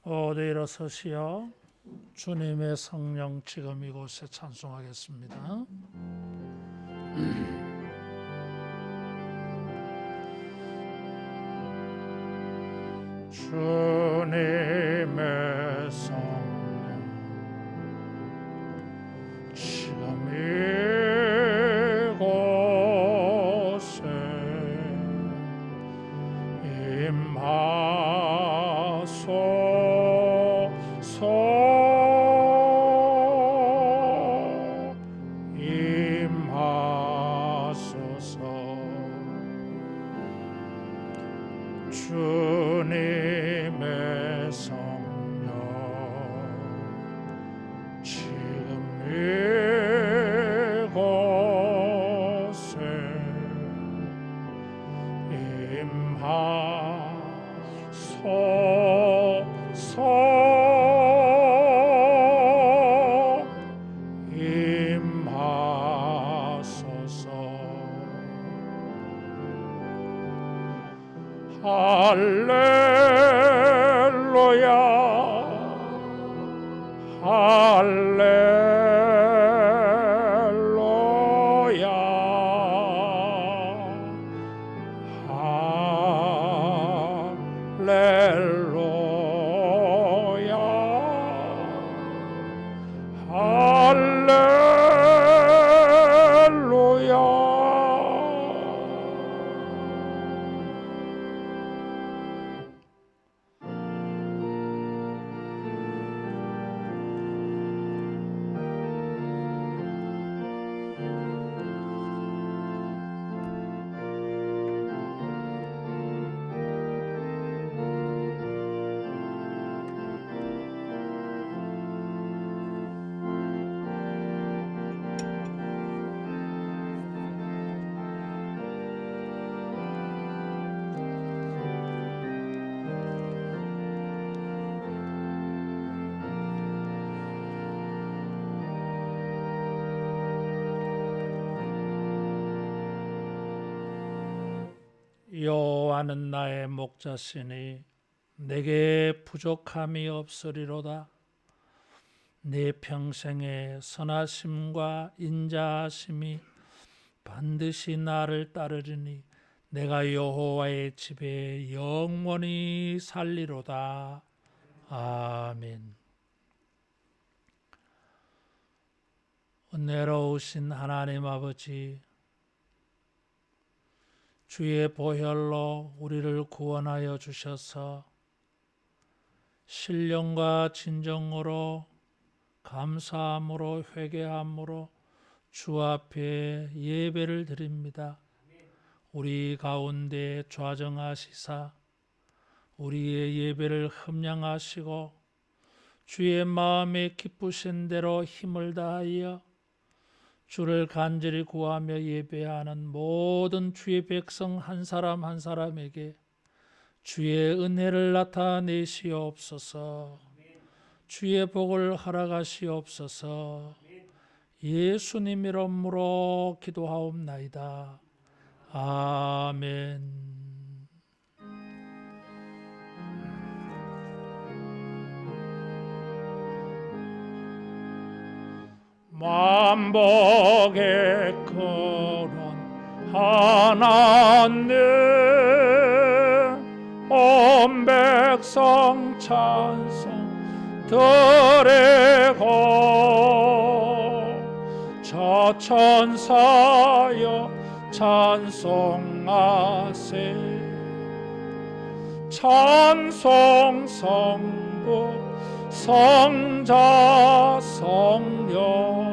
모두 일어서시어 주님의 성령 지금 이곳에 찬송하겠습니다. 주님의 성령 지금 이곳에 임하소서. 주님의 성령 지금 이곳에 임하소서. 할렐루야 할렐루야 할렐루야 여호와는 나의 목자시니 내게 부족함이 없으리로다. 내 평생의 선하심과 인자하심이 반드시 나를 따르리니 내가 여호와의 집에 영원히 살리로다. 아멘. 은혜로우신 하나님 아버지, 주의 보혈로 우리를 구원하여 주셔서 신령과 진정으로 감사함으로 회개함으로 주 앞에 예배를 드립니다. 우리 가운데 좌정하시사 우리의 예배를 흠량하시고 주의 마음에 기쁘신 대로 힘을 다하여 주를 간절히 구하며 예배하는 모든 주의 백성 한 사람 한 사람에게 주의 은혜를 나타내시옵소서. 주의 복을 허락하시옵소서. 예수님 이름으로 기도하옵나이다. 아멘. 만복의 근원 하나님, 온 백성 찬송 드리고 저 천사여 찬송하세. 찬송 성부 성자 성령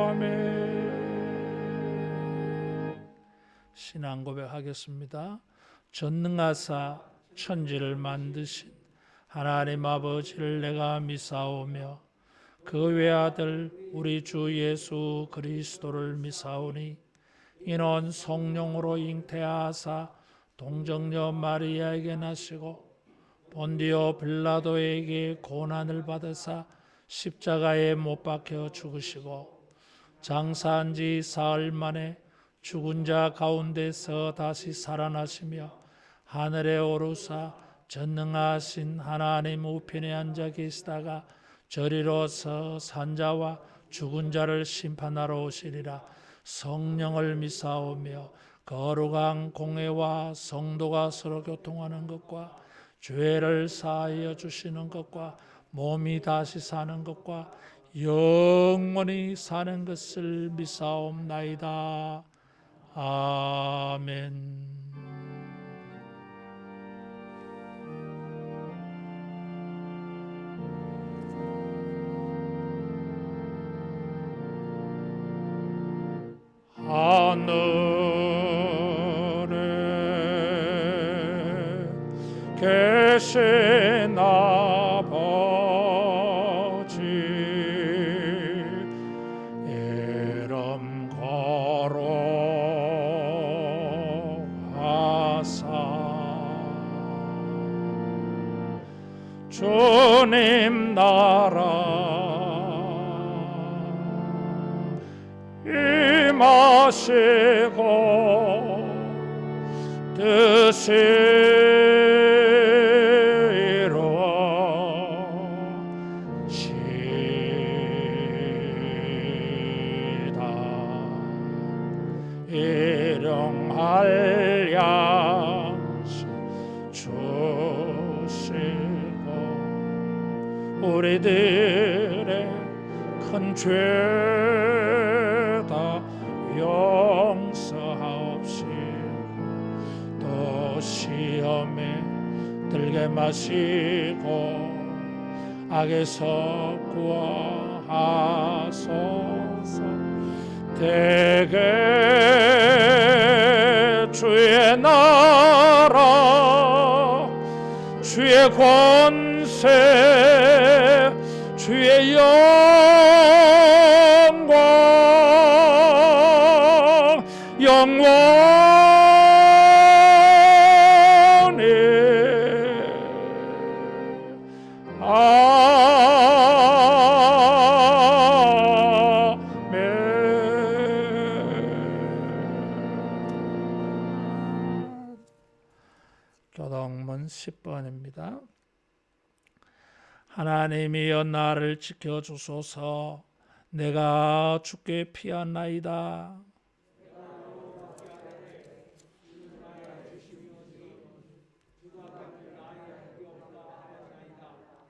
아멘. 신앙 고백하겠습니다. 전능하사 천지를 만드신 하나님 아버지를 내가 믿사오며 그 외아들 우리 주 예수 그리스도를 믿사오니 이는 성령으로 잉태하사 동정녀 마리아에게 나시고 본디오 빌라도에게 고난을 받으사 십자가에 못 박혀 죽으시고 장사한 지 사흘 만에 죽은 자 가운데서 다시 살아나시며 하늘에 오르사 전능하신 하나님 우편에 앉아 계시다가 저리로서 산자와 죽은 자를 심판하러 오시리라. 성령을 믿사오며 거룩한 공회와 성도가 서로 교통하는 것과 죄를 사하여 주시는 것과 몸이 다시 사는 것과 영원히 사는 것을 믿사옵나이다. 아멘. 하늘에 계신 아버지 이름 거룩하사 주님 나라 임하시고 뜻이 이루어지다. 일용할 양식 주시고 우리들의 큰 죄다 용서하옵시고 또 시험에 들게 마시고 악에서 구하소서. 대개 주의 나라 주의 권세 주의 영광 영원히 아멘. 교동문 10번입니다. 하나님이여 나를 지켜주소서. 내가 주께 피하나이다.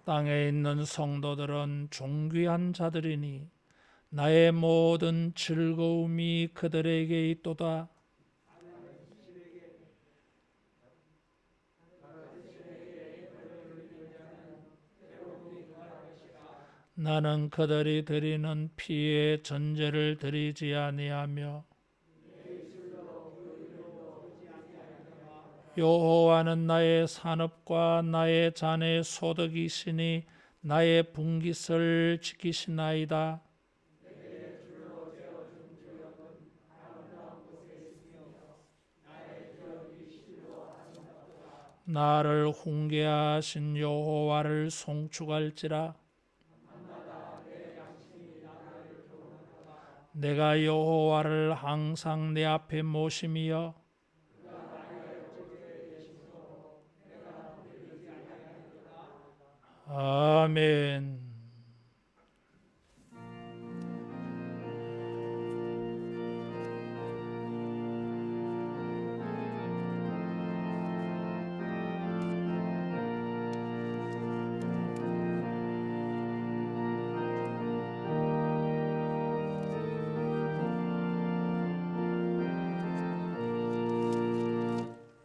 땅에 있는 성도들은 존귀한 자들이니 나의 모든 즐거움이 그들에게 있도다. 나는 그들이 드리는 피의 전제를 드리지 아니하며 여호와는 나의 산업과 나의 잔의 소득이시니 나의 분깃을 지키시나이다. 나를 훈계하신 여호와를 송축할지라. 내가 여호와를 항상 내 앞에 모심이여 아멘.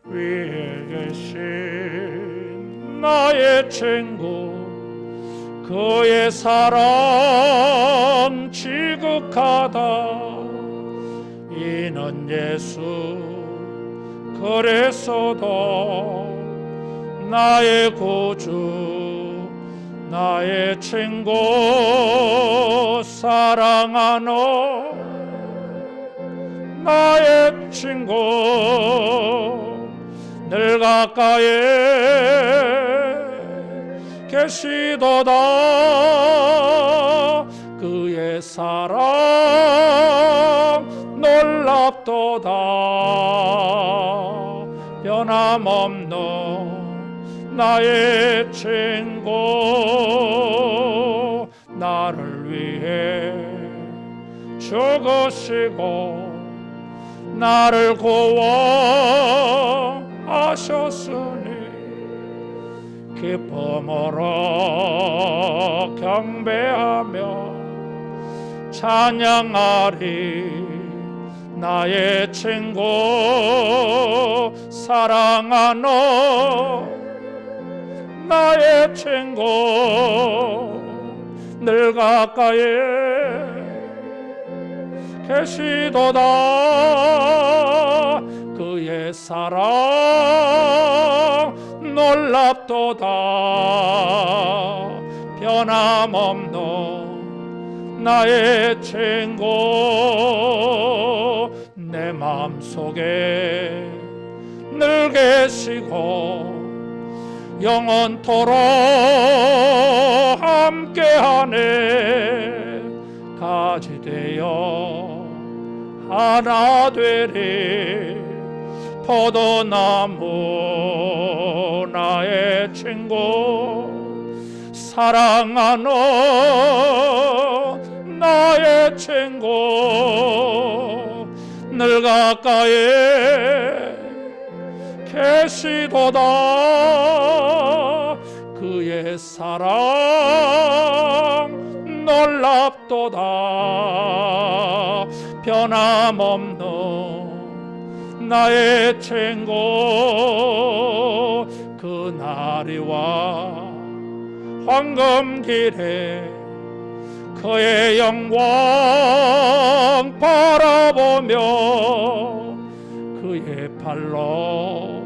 위에 계신 나의 친구 그의 사랑 지극하다. 이는 예수 그래서도 나의 구주 나의 친구 사랑하노. 나의 친구 늘 가까이에 계시도다. 그의 사랑 놀라 놀랍도다. 변함없는 나의 친구, 나를 위해 죽으시고 나를 구원하셨으니 기쁨으로 경배하며 찬양하리. 나의 친구 사랑하는 나의 친구 늘 가까이에 계시도다. 그의 사랑 놀랍도다. 변함없는 나의 친구 내 마음속에 늘 계시고 영원토록 함께하네. 가지 되어 하나 되리. 포도나무 나의 친구 사랑하는 나의 친구 늘 가까이에 계시도다. 그의 사랑 놀랍도다. 변함없는 나의 친구 그날이와 황금길에 그의 영광 바라보며 그의 팔로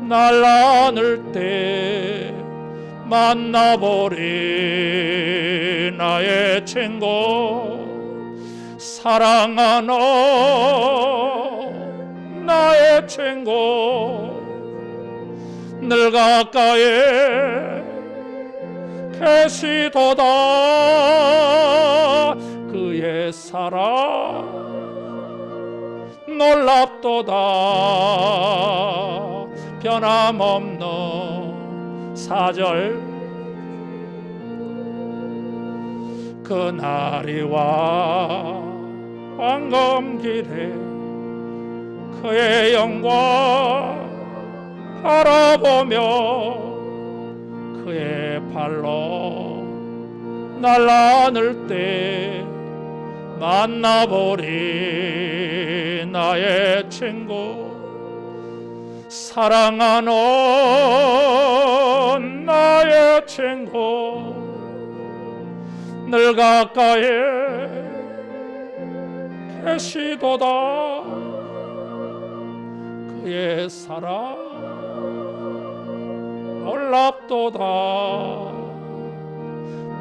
날 안을 때 만나보리. 나의 친구 사랑하는 나의 친구 늘 가까이에 계시도다. 그의 사랑 놀랍도다. 변함없는 4절 그날이와 황금길에 그의 영광 바라보며 그의 팔로 날 안을 때 만나보리. 나의 친구 사랑하는 나의 친구 늘 가까이에 계시도다. 그의 사랑 놀랍도다.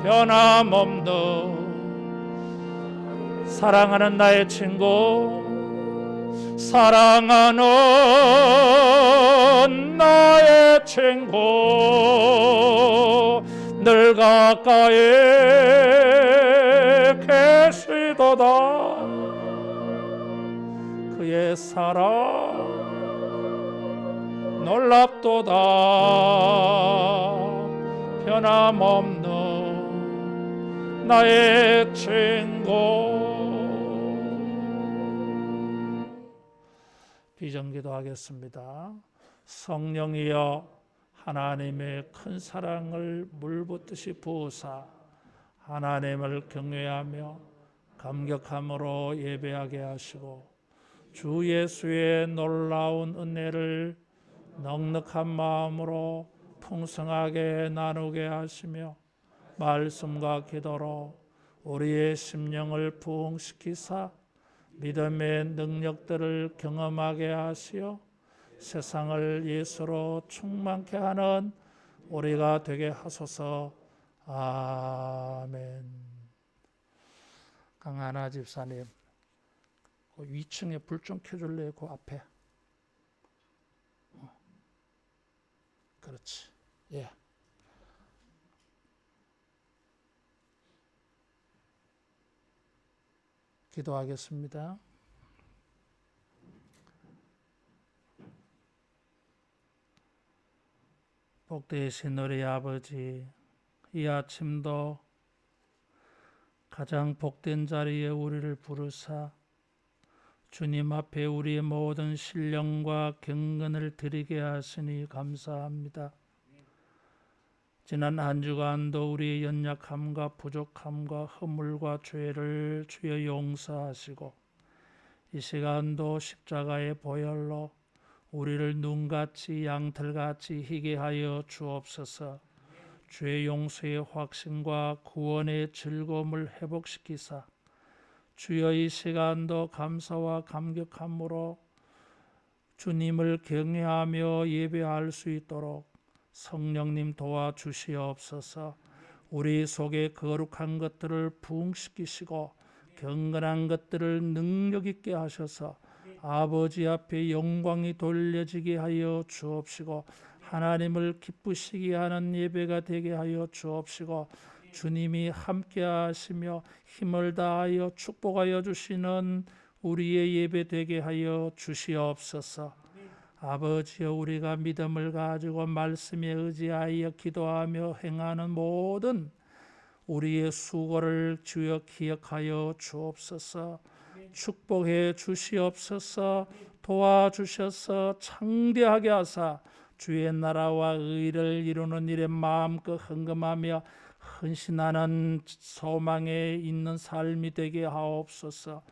변함없는 사랑하는 나의 친구 사랑하는 나의 친구 늘 가까이에 계시도다. 그의 사랑 놀랍도다. 변함없는 나의 친구. 비전기도 하겠습니다. 성령이여 하나님의 큰 사랑을 물붓듯이 부으사 하나님을 경외하며 감격함으로 예배하게 하시고 주 예수의 놀라운 은혜를 넉넉한 마음으로 풍성하게 나누게 하시며 말씀과 기도로 우리의 심령을 부흥시키사 믿음의 능력들을 경험하게 하시어 세상을 예수로 충만케 하는 우리가 되게 하소서. 아멘. 강하나 집사님, 그 위층에 불 좀 켜줄래요? 그 앞에. 그렇지. 예. 기도하겠습니다. 복되신 우리 아버지, 이 아침도 가장 복된 자리에 우리를 부르사 주님 앞에 우리의 모든 신령과 경건을 드리게 하시니 감사합니다. 지난 한 주간도 우리의 연약함과 부족함과 허물과 죄를 주여 용서하시고 이 시간도 십자가의 보혈로 우리를 눈같이 양털같이 희게 하여 주옵소서. 죄 용서의 확신과 구원의 즐거움을 회복시키사 주여 이 시간도 감사와 감격함으로 주님을 경외하며 예배할 수 있도록 성령님 도와주시옵소서. 우리 속에 거룩한 것들을 부흥시키시고 경건한 것들을 능력 있게 하셔서 아버지 앞에 영광이 돌려지게 하여 주옵시고 하나님을 기쁘시게 하는 예배가 되게 하여 주옵시고 주님이 함께 하시며 힘을 다하여 축복하여 주시는 우리의 예배 되게 하여 주시옵소서. 아버지여, 우리가 믿음을 가지고 말씀에 의지하여 기도하며 행하는 모든 우리의 수고를 주여 기억하여 주옵소서. 축복해 주시옵소서. 도와주셔서 창대하게 하사 주의 나라와 의를 이루는 일에 마음껏 헌금하며 헌신하는 소망에 있는 삶이 되게 하옵소서.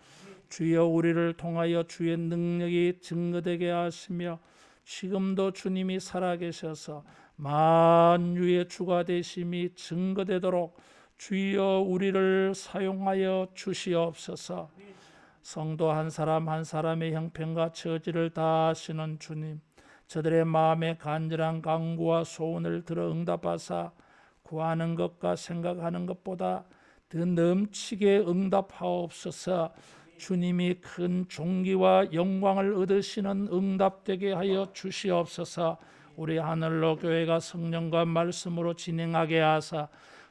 주여, 우리를 통하여 주의 능력이 증거되게 하시며 지금도 주님이 살아계셔서 만유의 주가 되심이 증거되도록 주여 우리를 사용하여 주시옵소서. 성도 한 사람 한 사람의 형편과 처지를 다 아시는 주님, 저들의 마음의 간절한 간구와 소원을 들어 응답하사 구하는 것과 생각하는 것보다 더 넘치게 응답하옵소서. 주님이 큰 존귀와 영광을 얻으시는 응답되게 하여 주시옵소서. 우리 하늘로 교회가 성령과 말씀으로 진행하게 하사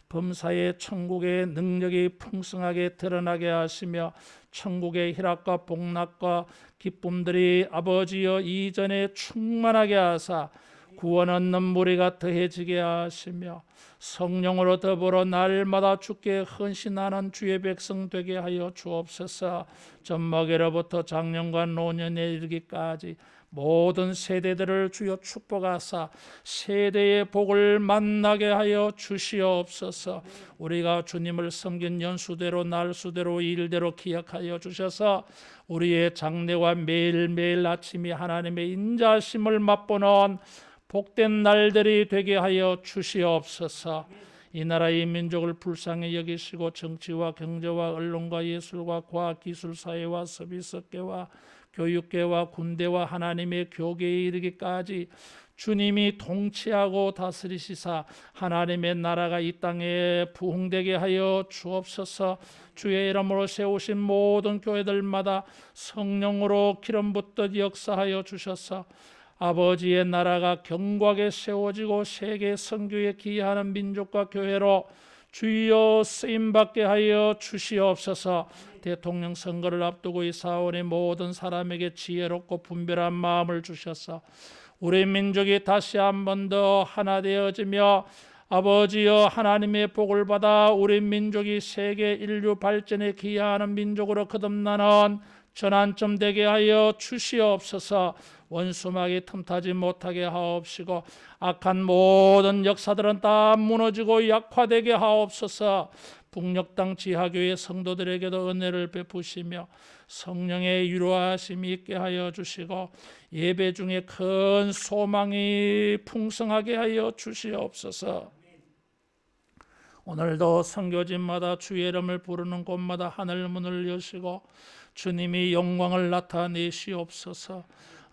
범사에 천국의 능력이 풍성하게 드러나게 하시며 천국의 희락과 복락과 기쁨들이 아버지여 이전에 충만하게 하사 구원 얻는 무리가 더해지게 하시며 성령으로 더불어 날마다 주께 헌신하는 주의 백성 되게 하여 주옵소서. 젖먹이로부터 장년과 노년에 이르기까지 모든 세대들을 주여 축복하사 세대의 복을 만나게 하여 주시옵소서. 우리가 주님을 섬긴 연수대로 날수대로 일대로 기억하여 주셔서 우리의 장래와 매일매일 아침이 하나님의 인자하심을 맛보는 복된 날들이 되게 하여 주시옵소서. 이 나라의 민족을 불쌍히 여기시고 정치와 경제와 언론과 예술과 과학 기술 사회와 서비스계와 교육계와 군대와 하나님의 교계에 이르기까지 주님이 통치하고 다스리시사 하나님의 나라가 이 땅에 부흥되게 하여 주옵소서. 주의 이름으로 세우신 모든 교회들마다 성령으로 기름 붓듯 역사하여 주셔서 아버지의 나라가 견고하게 세워지고 세계 선교에 기여하는 민족과 교회로 주여 쓰임받게 하여 주시옵소서. 대통령 선거를 앞두고 이 사원의 모든 사람에게 지혜롭고 분별한 마음을 주셔서 우리 민족이 다시 한 번 더 하나 되어지며 아버지여 하나님의 복을 받아 우리 민족이 세계 인류 발전에 기여하는 민족으로 거듭나는 전환점 되게 하여 주시옵소서. 원수막이 틈타지 못하게 하옵시고 악한 모든 역사들은 다 무너지고 약화되게 하옵소서. 북녘 땅 지하교회 성도들에게도 은혜를 베푸시며 성령의 위로하심이 있게 하여 주시고 예배 중에 큰 소망이 풍성하게 하여 주시옵소서. 오늘도 선교지마다 주의 이름을 부르는 곳마다 하늘 문을 여시고 주님이 영광을 나타내시옵소서.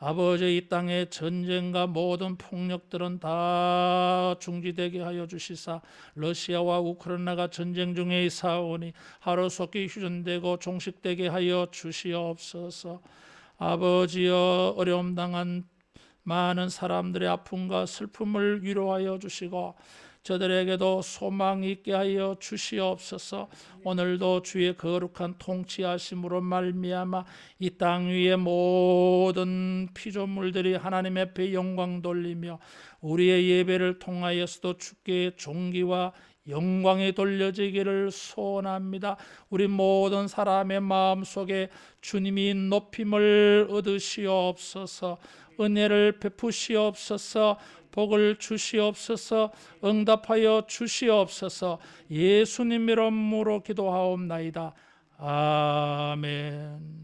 아버지, 이 땅의 전쟁과 모든 폭력들은 다 중지되게 하여 주시사 러시아와 우크라이나가 전쟁 중에 있사오니 하루속히 휴전되고 종식되게 하여 주시옵소서. 아버지여, 어려움 당한 많은 사람들의 아픔과 슬픔을 위로하여 주시고 저들에게도 소망이 있게 하여 주시옵소서. 오늘도 주의 거룩한 통치하심으로 말미암아 이 땅 위의 모든 피조물들이 하나님 앞에 영광 돌리며 우리의 예배를 통하여서도 주께 존귀와 영광이 돌려지기를 소원합니다. 우리 모든 사람의 마음속에 주님이 높임을 얻으시옵소서. 은혜를 베푸시옵소서. 복을 주시옵소서. 응답하여 주시옵소서. 예수님 이름으로 기도하옵나이다. 아멘.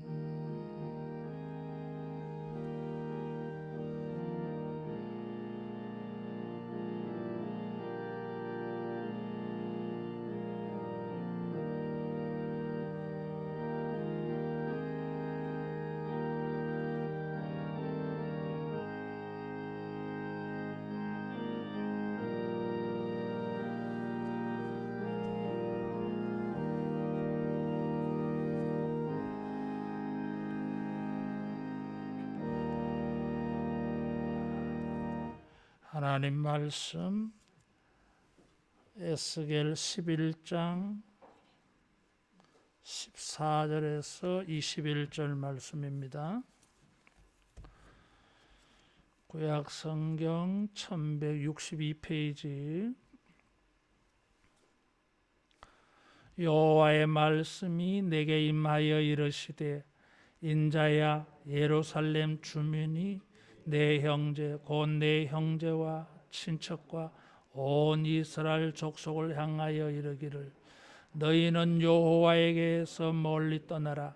하나님 말씀 에스겔 11장 14절에서 21절 말씀입니다. 구약 성경 1162페이지. 여호와의 말씀이 내게 임하여 이르시되 인자야, 예루살렘 주민이 내 형제 곧 내 형제와 친척과 온 이스라엘 족속을 향하여 이르기를 너희는 여호와에게서 멀리 떠나라.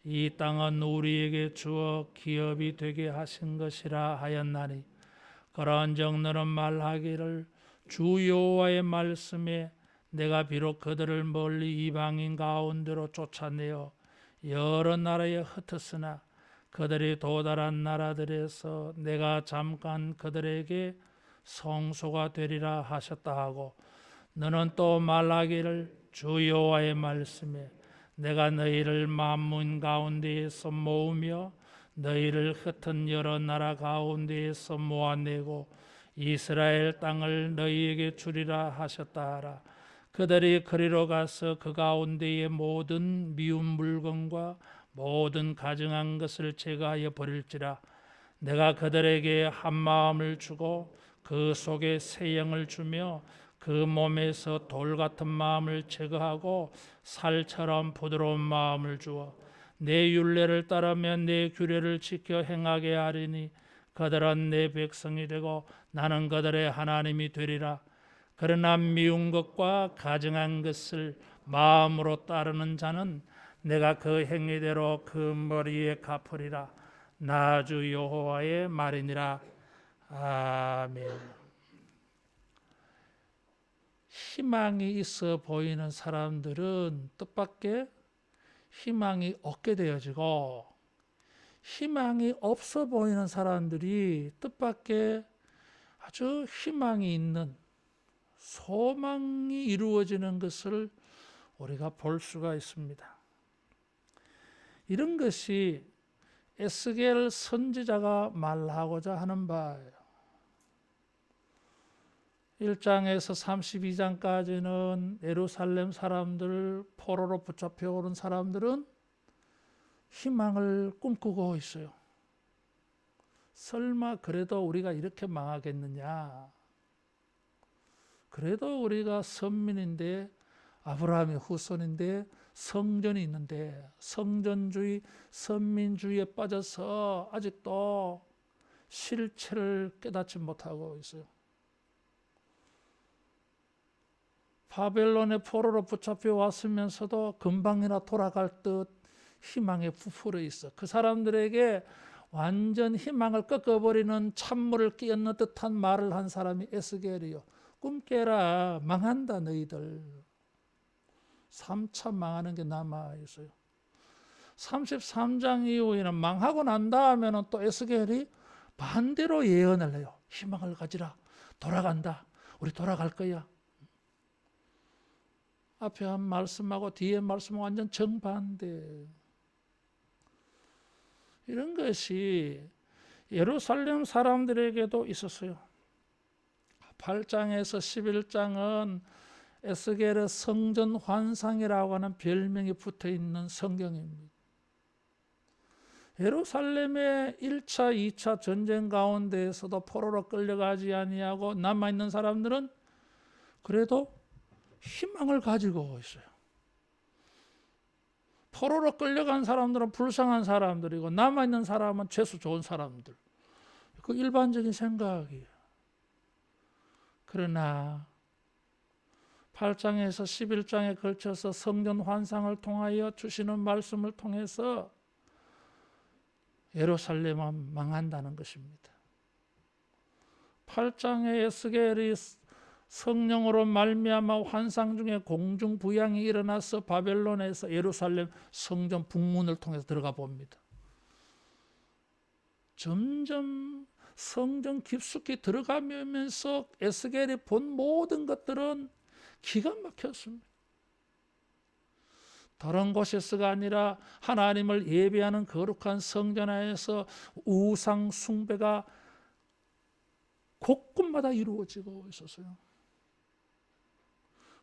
이 땅은 우리에게 주어 기업이 되게 하신 것이라 하였나니 그런즉 너는 말하기를 주 여호와의 말씀에 내가 비록 그들을 멀리 이방인 가운데로 쫓아내어 여러 나라에 흩었으나 그들이 도달한 나라들에서 내가 잠깐 그들에게 성소가 되리라 하셨다 하고 너는 또 말하기를 주 여호와의 말씀에 내가 너희를 만민 가운데에서 모으며 너희를 흩은 여러 나라 가운데에서 모아내고 이스라엘 땅을 너희에게 주리라 하셨다 하라. 그들이 그리로 가서 그 가운데의 모든 미운 물건과 모든 가증한 것을 제거하여 버릴지라. 내가 그들에게 한 마음을 주고 그 속에 새 영을 주며 그 몸에서 돌 같은 마음을 제거하고 살처럼 부드러운 마음을 주어 내 율례를 따르며 내 규례를 지켜 행하게 하리니 그들은 내 백성이 되고 나는 그들의 하나님이 되리라. 그러나 미운 것과 가증한 것을 마음으로 따르는 자는 내가 그 행위대로 그 머리에 갚으리라. 나 주 여호와의 말이니라. 아멘. 희망이 있어 보이는 사람들은 뜻밖의 희망이 없게 되어지고 희망이 없어 보이는 사람들이 뜻밖의 아주 희망이 있는 소망이 이루어지는 것을 우리가 볼 수가 있습니다. 이런 것이 에스겔 선지자가 말하고자 하는 바예요. 1장에서 32장까지는 예루살렘 사람들, 포로로 붙잡혀 오는 사람들은 희망을 꿈꾸고 있어요. 설마 그래도 우리가 이렇게 망하겠느냐? 그래도 우리가 선민인데 아브라함의 후손인데 성전이 있는데 성전주의, 선민주의에 빠져서 아직도 실체를 깨닫지 못하고 있어요. 바벨론의 포로로 붙잡혀 왔으면서도 금방이나 돌아갈 듯 희망에 부풀어 있어. 그 사람들에게 완전 희망을 꺾어버리는 찬물을 끼얹는 듯한 말을 한 사람이 에스겔이요. 꿈 깨라, 망한다 너희들. 3차 망하는 게 남아있어요. 33장 이후에는 망하고 난 다음에는 또 에스겔이 반대로 예언을 해요. 희망을 가지라, 돌아간다, 우리 돌아갈 거야. 앞에 한 말씀하고 뒤에 말씀은 완전 정반대. 이런 것이 예루살렘 사람들에게도 있었어요. 8장에서 11장은 에스겔의 성전 환상이라고 하는 별명이 붙어있는 성경입니다. 예루살렘의 1차, 2차 전쟁 가운데에서도 포로로 끌려가지 아니하고 남아있는 사람들은 그래도 희망을 가지고 있어요. 포로로 끌려간 사람들은 불쌍한 사람들이고 남아있는 사람은 재수 좋은 사람들. 그 일반적인 생각이에요. 그러나 8장에서 11장에 걸쳐서 성전 환상을 통하여 주시는 말씀을 통해서 예루살렘은 망한다는 것입니다. 8장에 에스겔이 성령으로 말미암아 환상 중에 공중 부양이 일어나서 바벨론에서 예루살렘 성전 북문을 통해서 들어가 봅니다. 점점 성전 깊숙이 들어가면서 에스겔이 본 모든 것들은 기가 막혔습니다. 다른 곳에서가 아니라 하나님을 예배하는 거룩한 성전 안에서 우상 숭배가 곳곳마다 이루어지고 있었어요.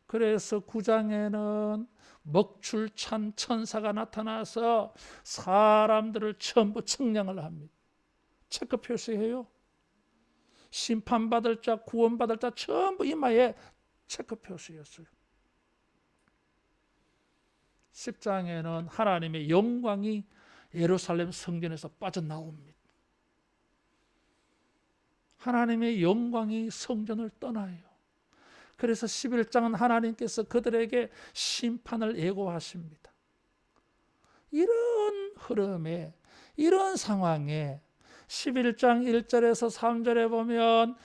그래서 9장에는 먹줄찬 천사가 나타나서 사람들을 전부 측량을 합니다. 체크 표시해요. 심판받을 자, 구원받을 자 전부 이마에 체크 표시였어요. 10장에는 하나님의 영광이 예루살렘 성전에서 빠져나옵니다. 하나님의 영광이 성전을 떠나요. 그래서 11장은 하나님께서 그들에게 심판을 예고하십니다. 이런 흐름에, 이런 상황에 11장 1절에서 3절에 보면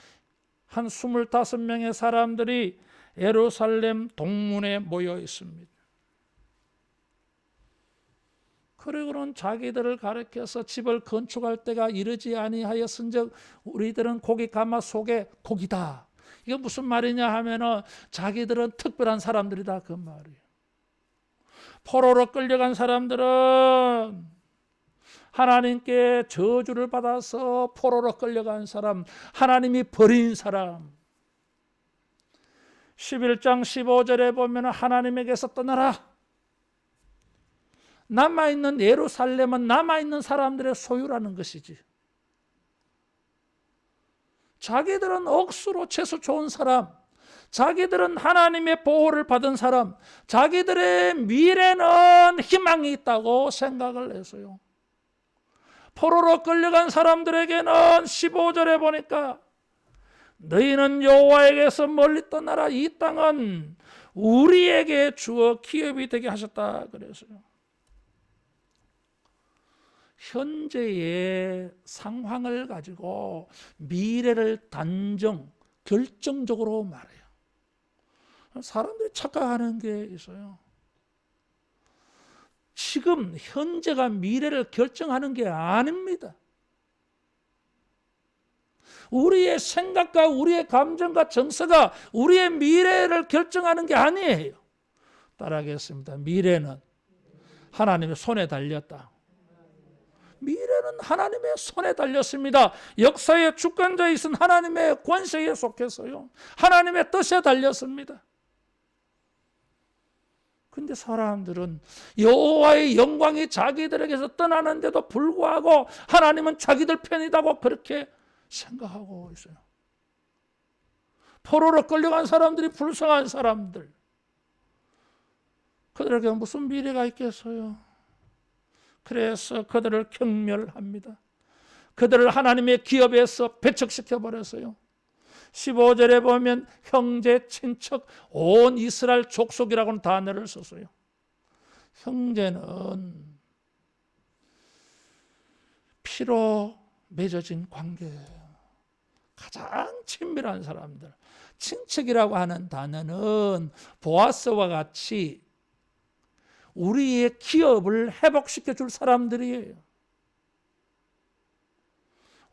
한 25명의 사람들이 예루살렘 동문에 모여 있습니다. 그리고는 자기들을 가리켜서 집을 건축할 때가 이르지 아니하였은즉 우리들은 고기 가마 속에 고기다. 이게 무슨 말이냐 하면은 자기들은 특별한 사람들이다 그 말이에요. 포로로 끌려간 사람들은 하나님께 저주를 받아서 포로로 끌려간 사람, 하나님이 버린 사람. 11장 15절에 보면 하나님에게서 떠나라. 남아있는 예루살렘은 남아있는 사람들의 소유라는 것이지. 자기들은 억수로 재수 좋은 사람, 자기들은 하나님의 보호를 받은 사람, 자기들의 미래는 희망이 있다고 생각을 해서요. 포로로 끌려간 사람들에게는 15절에 보니까 너희는 여호와에게서 멀리 떠나라. 이 땅은 우리에게 주어 기업이 되게 하셨다 그랬어요. 현재의 상황을 가지고 미래를 결정적으로 말해요. 사람들이 착각하는 게 있어요. 지금 현재가 미래를 결정하는 게 아닙니다. 우리의 생각과 우리의 감정과 정서가 우리의 미래를 결정하는 게 아니에요. 따라하겠습니다. 미래는 하나님의 손에 달렸다. 미래는 하나님의 손에 달렸습니다. 역사의 주권자이신 하나님의 권세에 속해서요. 하나님의 뜻에 달렸습니다. 근데 사람들은 여호와의 영광이 자기들에게서 떠나는데도 불구하고 하나님은 자기들 편이라고 그렇게 생각하고 있어요. 포로로 끌려간 사람들이 불쌍한 사람들. 그들에게 무슨 미래가 있겠어요? 그래서 그들을 경멸합니다. 그들을 하나님의 기업에서 배척시켜 버렸어요. 15절에 보면 형제, 친척, 온 이스라엘 족속이라고는 단어를 썼어요. 형제는 피로 맺어진 관계예요. 가장 친밀한 사람들. 친척이라고 하는 단어는 보아스와 같이 우리의 기업을 회복시켜 줄 사람들이에요.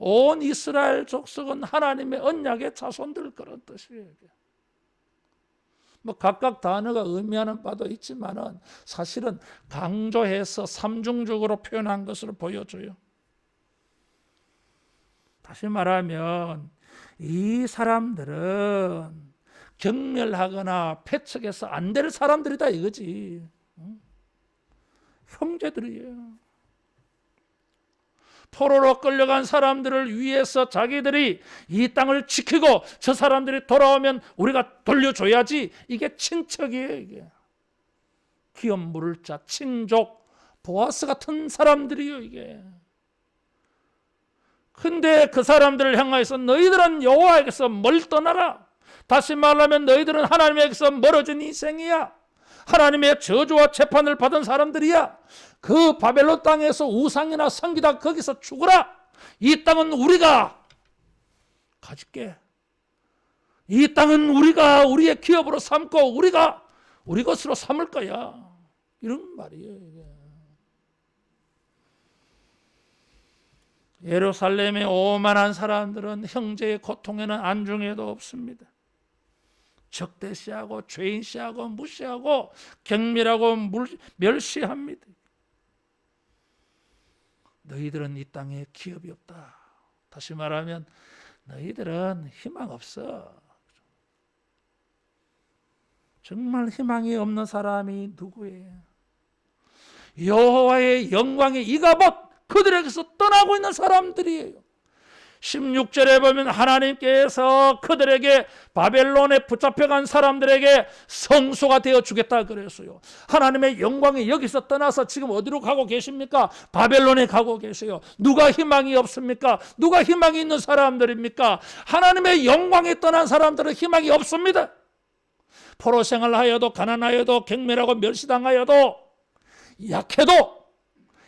온 이스라엘 족속은 하나님의 언약의 자손들 그런 뜻이에요. 뭐 각각 단어가 의미하는 바도 있지만은 사실은 강조해서 삼중적으로 표현한 것으로 보여줘요. 다시 말하면 이 사람들은 경멸하거나 패척해서 안 될 사람들이다 이거지. 형제들이에요. 포로로 끌려간 사람들을 위해서 자기들이 이 땅을 지키고 저 사람들이 돌아오면 우리가 돌려줘야지. 이게 친척이에요. 이게 기업 물을 자, 친족, 보아스 같은 사람들이요 이게. 근데 그 사람들을 향하여서 너희들은 여호와에게서 멀리 떠나라. 다시 말하면 너희들은 하나님에게서 멀어진 인생이야. 하나님의 저주와 재판을 받은 사람들이야. 그 바벨론 땅에서 우상이나 섬기다 거기서 죽어라. 이 땅은 우리가 가질게. 이 땅은 우리가 우리의 기업으로 삼고 우리가 우리 것으로 삼을 거야. 이런 말이에요. 이게. 예루살렘의 오만한 사람들은 형제의 고통에는 안중에도 없습니다. 적대시하고 죄인시하고 무시하고 경멸하고 멸시합니다. 너희들은 이 땅에 기업이 없다. 다시 말하면 너희들은 희망 없어. 정말 희망이 없는 사람이 누구예요? 여호와의 영광의 이가봇 그들에게서 떠나고 있는 사람들이에요. 16절에 보면 하나님께서 그들에게 바벨론에 붙잡혀간 사람들에게 성소가 되어 주겠다 그랬어요. 하나님의 영광이 여기서 떠나서 지금 어디로 가고 계십니까? 바벨론에 가고 계세요. 누가 희망이 없습니까? 누가 희망이 있는 사람들입니까? 하나님의 영광이 떠난 사람들은 희망이 없습니다. 포로 생활하여도 가난하여도 경멸하고 멸시당하여도 약해도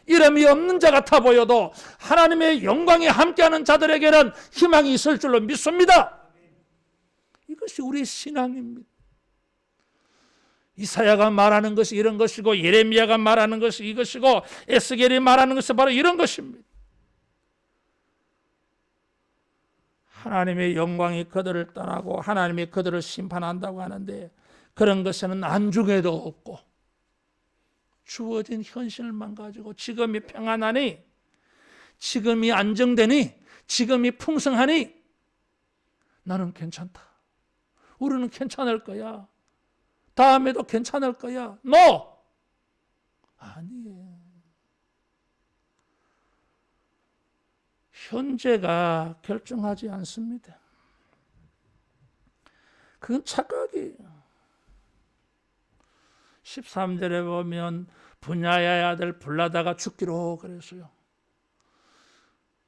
이름이 없는 자 같아 보여도 하나님의 영광에 함께하는 자들에게는 희망이 있을 줄로 믿습니다. 이것이 우리 신앙입니다. 이사야가 말하는 것이 이런 것이고 예레미야가 말하는 것이 이것이고 에스겔이 말하는 것이 바로 이런 것입니다. 하나님의 영광이 그들을 떠나고 하나님이 그들을 심판한다고 하는데 그런 것에는 안중에도 없고 주어진 현실만 가지고 지금이 평안하니, 지금이 안정되니, 지금이 풍성하니 나는 괜찮다. 우리는 괜찮을 거야. 다음에도 괜찮을 거야. No! 아니에요. 현재가 결정하지 않습니다. 그건 착각이에요. 13절에 보면 분야의 아들 블라다가 죽기로 그랬어요.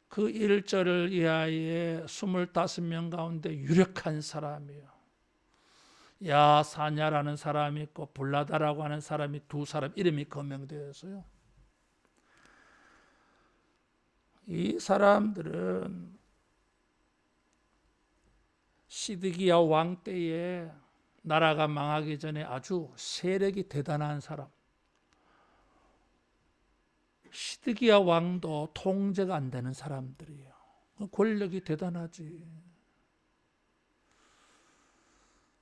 그 1절을 이하에 25명 가운데 유력한 사람이에요. 야사냐라는 사람이 있고 블라다라고 하는 사람이 두 사람 이름이 거명되었어요. 이 사람들은 시드기야 왕 때에 나라가 망하기 전에 아주 세력이 대단한 사람. 시드기야 왕도 통제가 안 되는 사람들이에요. 권력이 대단하지.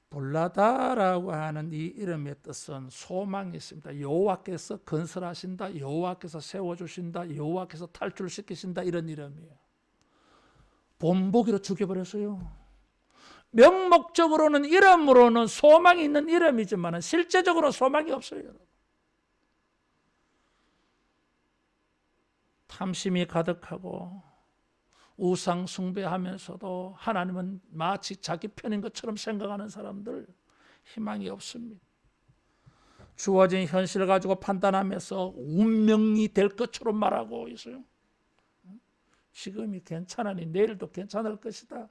블라다라고 하는 이 이름의 뜻은 소망이 있습니다. 여호와께서 건설하신다, 여호와께서 세워주신다, 여호와께서 탈출시키신다 이런 이름이에요. 본보기로 죽여버렸어요. 명목적으로는 이름으로는 소망이 있는 이름이지만 실제적으로 소망이 없어요. 여러분. 탐심이 가득하고 우상 숭배하면서도 하나님은 마치 자기 편인 것처럼 생각하는 사람들 희망이 없습니다. 주어진 현실을 가지고 판단하면서 운명이 될 것처럼 말하고 있어요. 지금이 괜찮으니 내일도 괜찮을 것이다.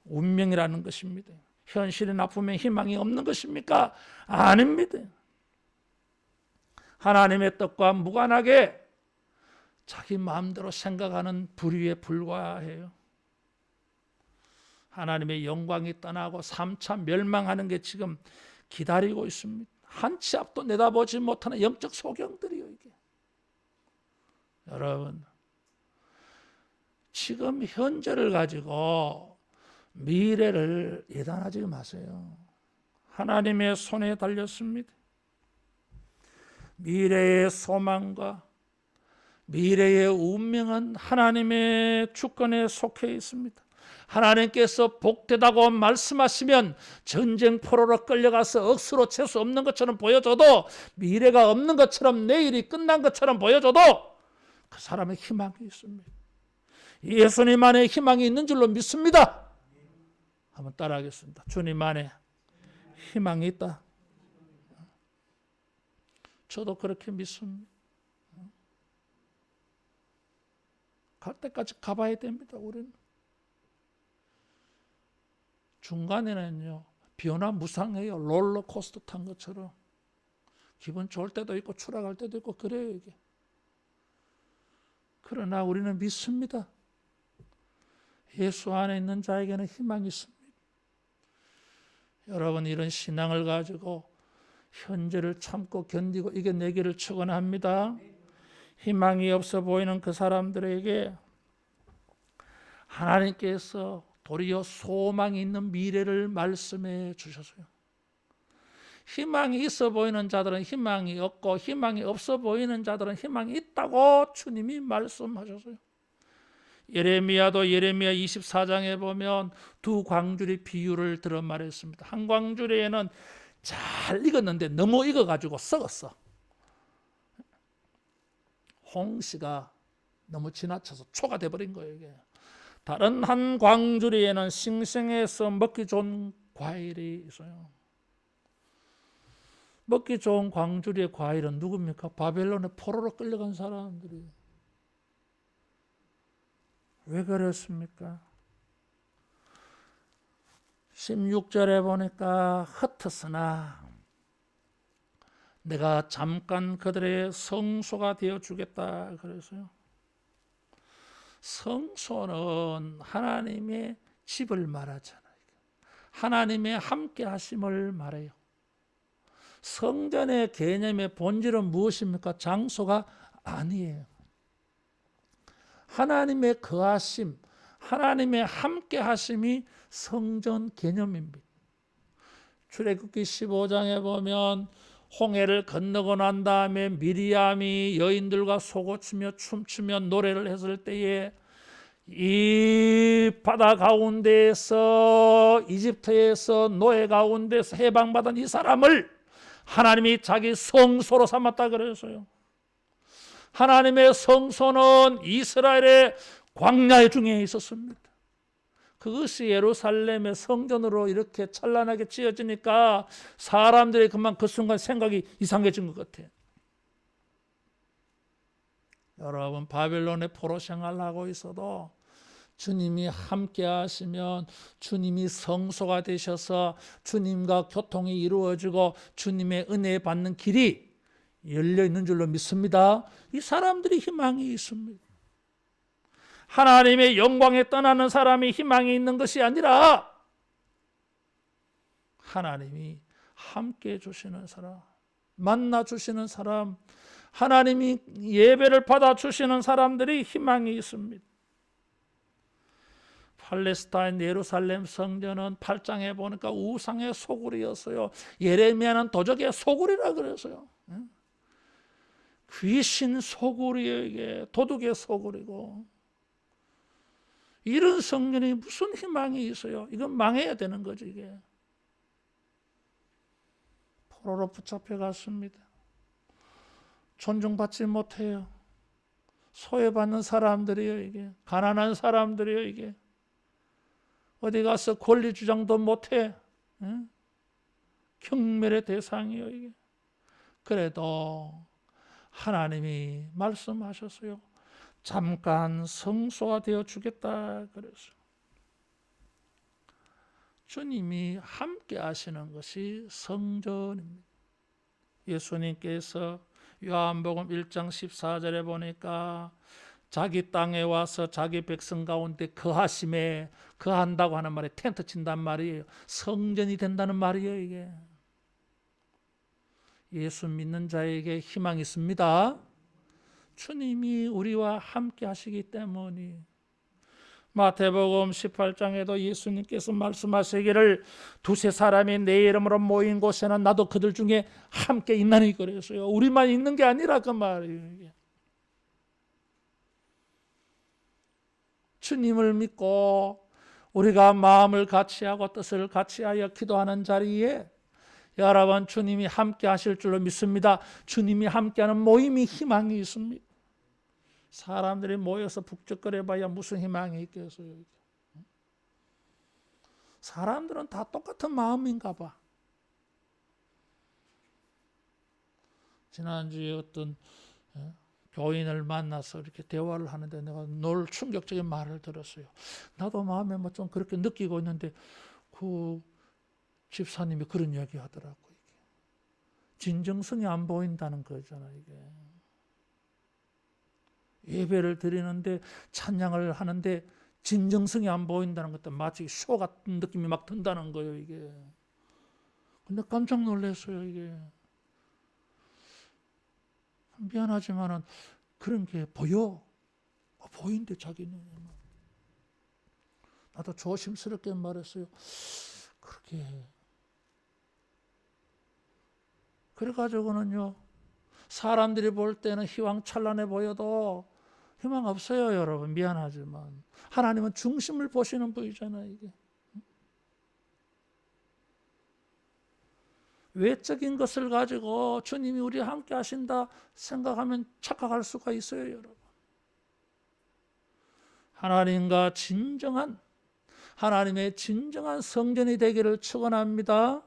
운명이라는 것입니다. 현실이 나쁘면 희망이 없는 것입니까? 아닙니다. 하나님의 뜻과 무관하게 자기 마음대로 생각하는 불의에 불과해요. 하나님의 영광이 떠나고 3차 멸망하는 게 지금 기다리고 있습니다. 한 치 앞도 내다보지 못하는 영적 소경들이요 이게. 여러분, 지금 현재를 가지고 미래를 예단하지 마세요. 하나님의 손에 달렸습니다. 미래의 소망과 미래의 운명은 하나님의 주권에 속해 있습니다. 하나님께서 복되다고 말씀하시면 전쟁 포로로 끌려가서 억수로 재수 없는 것처럼 보여줘도, 미래가 없는 것처럼, 내일이 끝난 것처럼 보여줘도 그 사람의 희망이 있습니다. 예수님 안에 희망이 있는 줄로 믿습니다. 한번 따라하겠습니다. 주님 안에 희망이 있다. 저도 그렇게 믿습니다. 갈 때까지 가봐야 됩니다. 우리는 중간에는요 변화무쌍해요. 롤러코스터 탄 것처럼 기분 좋을 때도 있고 추락할 때도 있고 그래요 이게. 그러나 우리는 믿습니다. 예수 안에 있는 자에게는 희망이 있습니다. 여러분, 이런 신앙을 가지고 현재를 참고 견디고 이겨내기를 축원합니다. 희망이 없어 보이는 그 사람들에게 하나님께서 도리어 소망이 있는 미래를 말씀해 주셨어요. 희망이 있어 보이는 자들은 희망이 없고, 희망이 없어 보이는 자들은 희망이 있다고 주님이 말씀하셨어요. 예레미야도 예레미야 24장에 보면 두 광주리 비유를 들어 말했습니다. 한 광주리에는 잘 익었는데 너무 익어가지고 썩었어. 홍시가 너무 지나쳐서 초가 돼버린 거예요. 이게. 다른 한 광주리에는 싱싱해서 먹기 좋은 과일이 있어요. 먹기 좋은 광주리의 과일은 누굽니까? 바벨론의 포로로 끌려간 사람들이. 왜 그랬습니까? 16절에 보니까 흩었으나 내가 잠깐 그들의 성소가 되어 주겠다 그랬어요. 성소는 하나님의 집을 말하잖아요. 하나님의 함께 하심을 말해요. 성전의 개념의 본질은 무엇입니까? 장소가 아니에요. 하나님의 거하심, 하나님의 함께 하심이 성전 개념입니다. 출애굽기 15장에 보면 홍해를 건너고 난 다음에 미리암이 여인들과 소고치며 춤추며 노래를 했을 때에 이 바다 가운데에서, 이집트에서 노예 가운데서 해방받은 이 사람을 하나님이 자기 성소로 삼았다 그랬어요. 하나님의 성소는 이스라엘의 광야 중에 있었습니다. 그것이 예루살렘의 성전으로 이렇게 찬란하게 지어지니까 사람들이 그만 그 순간 생각이 이상해진 것 같아요. 여러분, 바벨론의 포로 생활을 하고 있어도 주님이 함께 하시면 주님이 성소가 되셔서 주님과 교통이 이루어지고 주님의 은혜 받는 길이 열려 있는 줄로 믿습니다. 이 사람들이 희망이 있습니다. 하나님의 영광에 떠나는 사람이 희망이 있는 것이 아니라 하나님이 함께 해주시는 사람, 만나 주시는 사람, 하나님이 예배를 받아 주시는 사람들이 희망이 있습니다. 팔레스타인 예루살렘 성전은 8장에 보니까 우상의 소굴이었어요. 예레미야는 도적의 소굴이라 그랬어요. 귀신 소굴이에요. 이게 도둑의 소굴이고, 이런 성전이 무슨 희망이 있어요? 이건 망해야 되는 거죠. 이게 포로로 붙잡혀 갔습니다. 존중받지 못해요. 소외받는 사람들이에요. 이게 가난한 사람들이에요. 이게 어디 가서 권리 주장도 못해. 경멸의 대상이에요. 이게 그래도 하나님이 말씀하셨어요. 잠깐 성소가 되어 주겠다 그랬어요. 주님이 함께 하시는 것이 성전입니다. 예수님께서 요한복음 1장 14절에 보니까 자기 땅에 와서 자기 백성 가운데 거하심에, 거한다고 하는 말에 텐트 친단 말이에요. 성전이 된다는 말이에요. 이게 예수 믿는 자에게 희망이 있습니다. 주님이 우리와 함께 하시기 때문이. 마태복음 18장에도 예수님께서 말씀하시기를 두세 사람이 내 이름으로 모인 곳에는 나도 그들 중에 함께 있나니 그랬어요. 우리만 있는 게 아니라 그 말이에요. 주님을 믿고 우리가 마음을 같이하고 뜻을 같이하여 기도하는 자리에 여러분 주님이 함께 하실 줄로 믿습니다. 주님이 함께하는 모임이 희망이 있습니다. 사람들이 모여서 북적거려 봐야 무슨 희망이 있겠어요. 사람들은 다 똑같은 마음인가 봐. 지난주에 어떤 교인을 만나서 이렇게 대화를 하는데 내가 늘 충격적인 말을 들었어요. 나도 마음에 뭐 좀 그렇게 느끼고 있는데 그 집사님이 그런 이야기 하더라고요. 진정성이 안 보인다는 거잖아요. 이게 예배를 드리는데 찬양을 하는데 진정성이 안 보인다는 것도 마치 쇼 같은 느낌이 막 든다는 거예요. 이게 근데 깜짝 놀랐어요. 이게 미안하지만은 그런 게 보여. 보인대 자기 눈에. 나도 조심스럽게 말했어요. 그렇게 그래가지고는요 사람들이 볼 때는 희망찬란해 보여도 희망 없어요. 여러분 미안하지만 하나님은 중심을 보시는 분이잖아요. 이게 외적인 것을 가지고 주님이 우리와 함께 하신다 생각하면 착각할 수가 있어요. 여러분 하나님과 진정한 하나님의 진정한 성전이 되기를 축원합니다.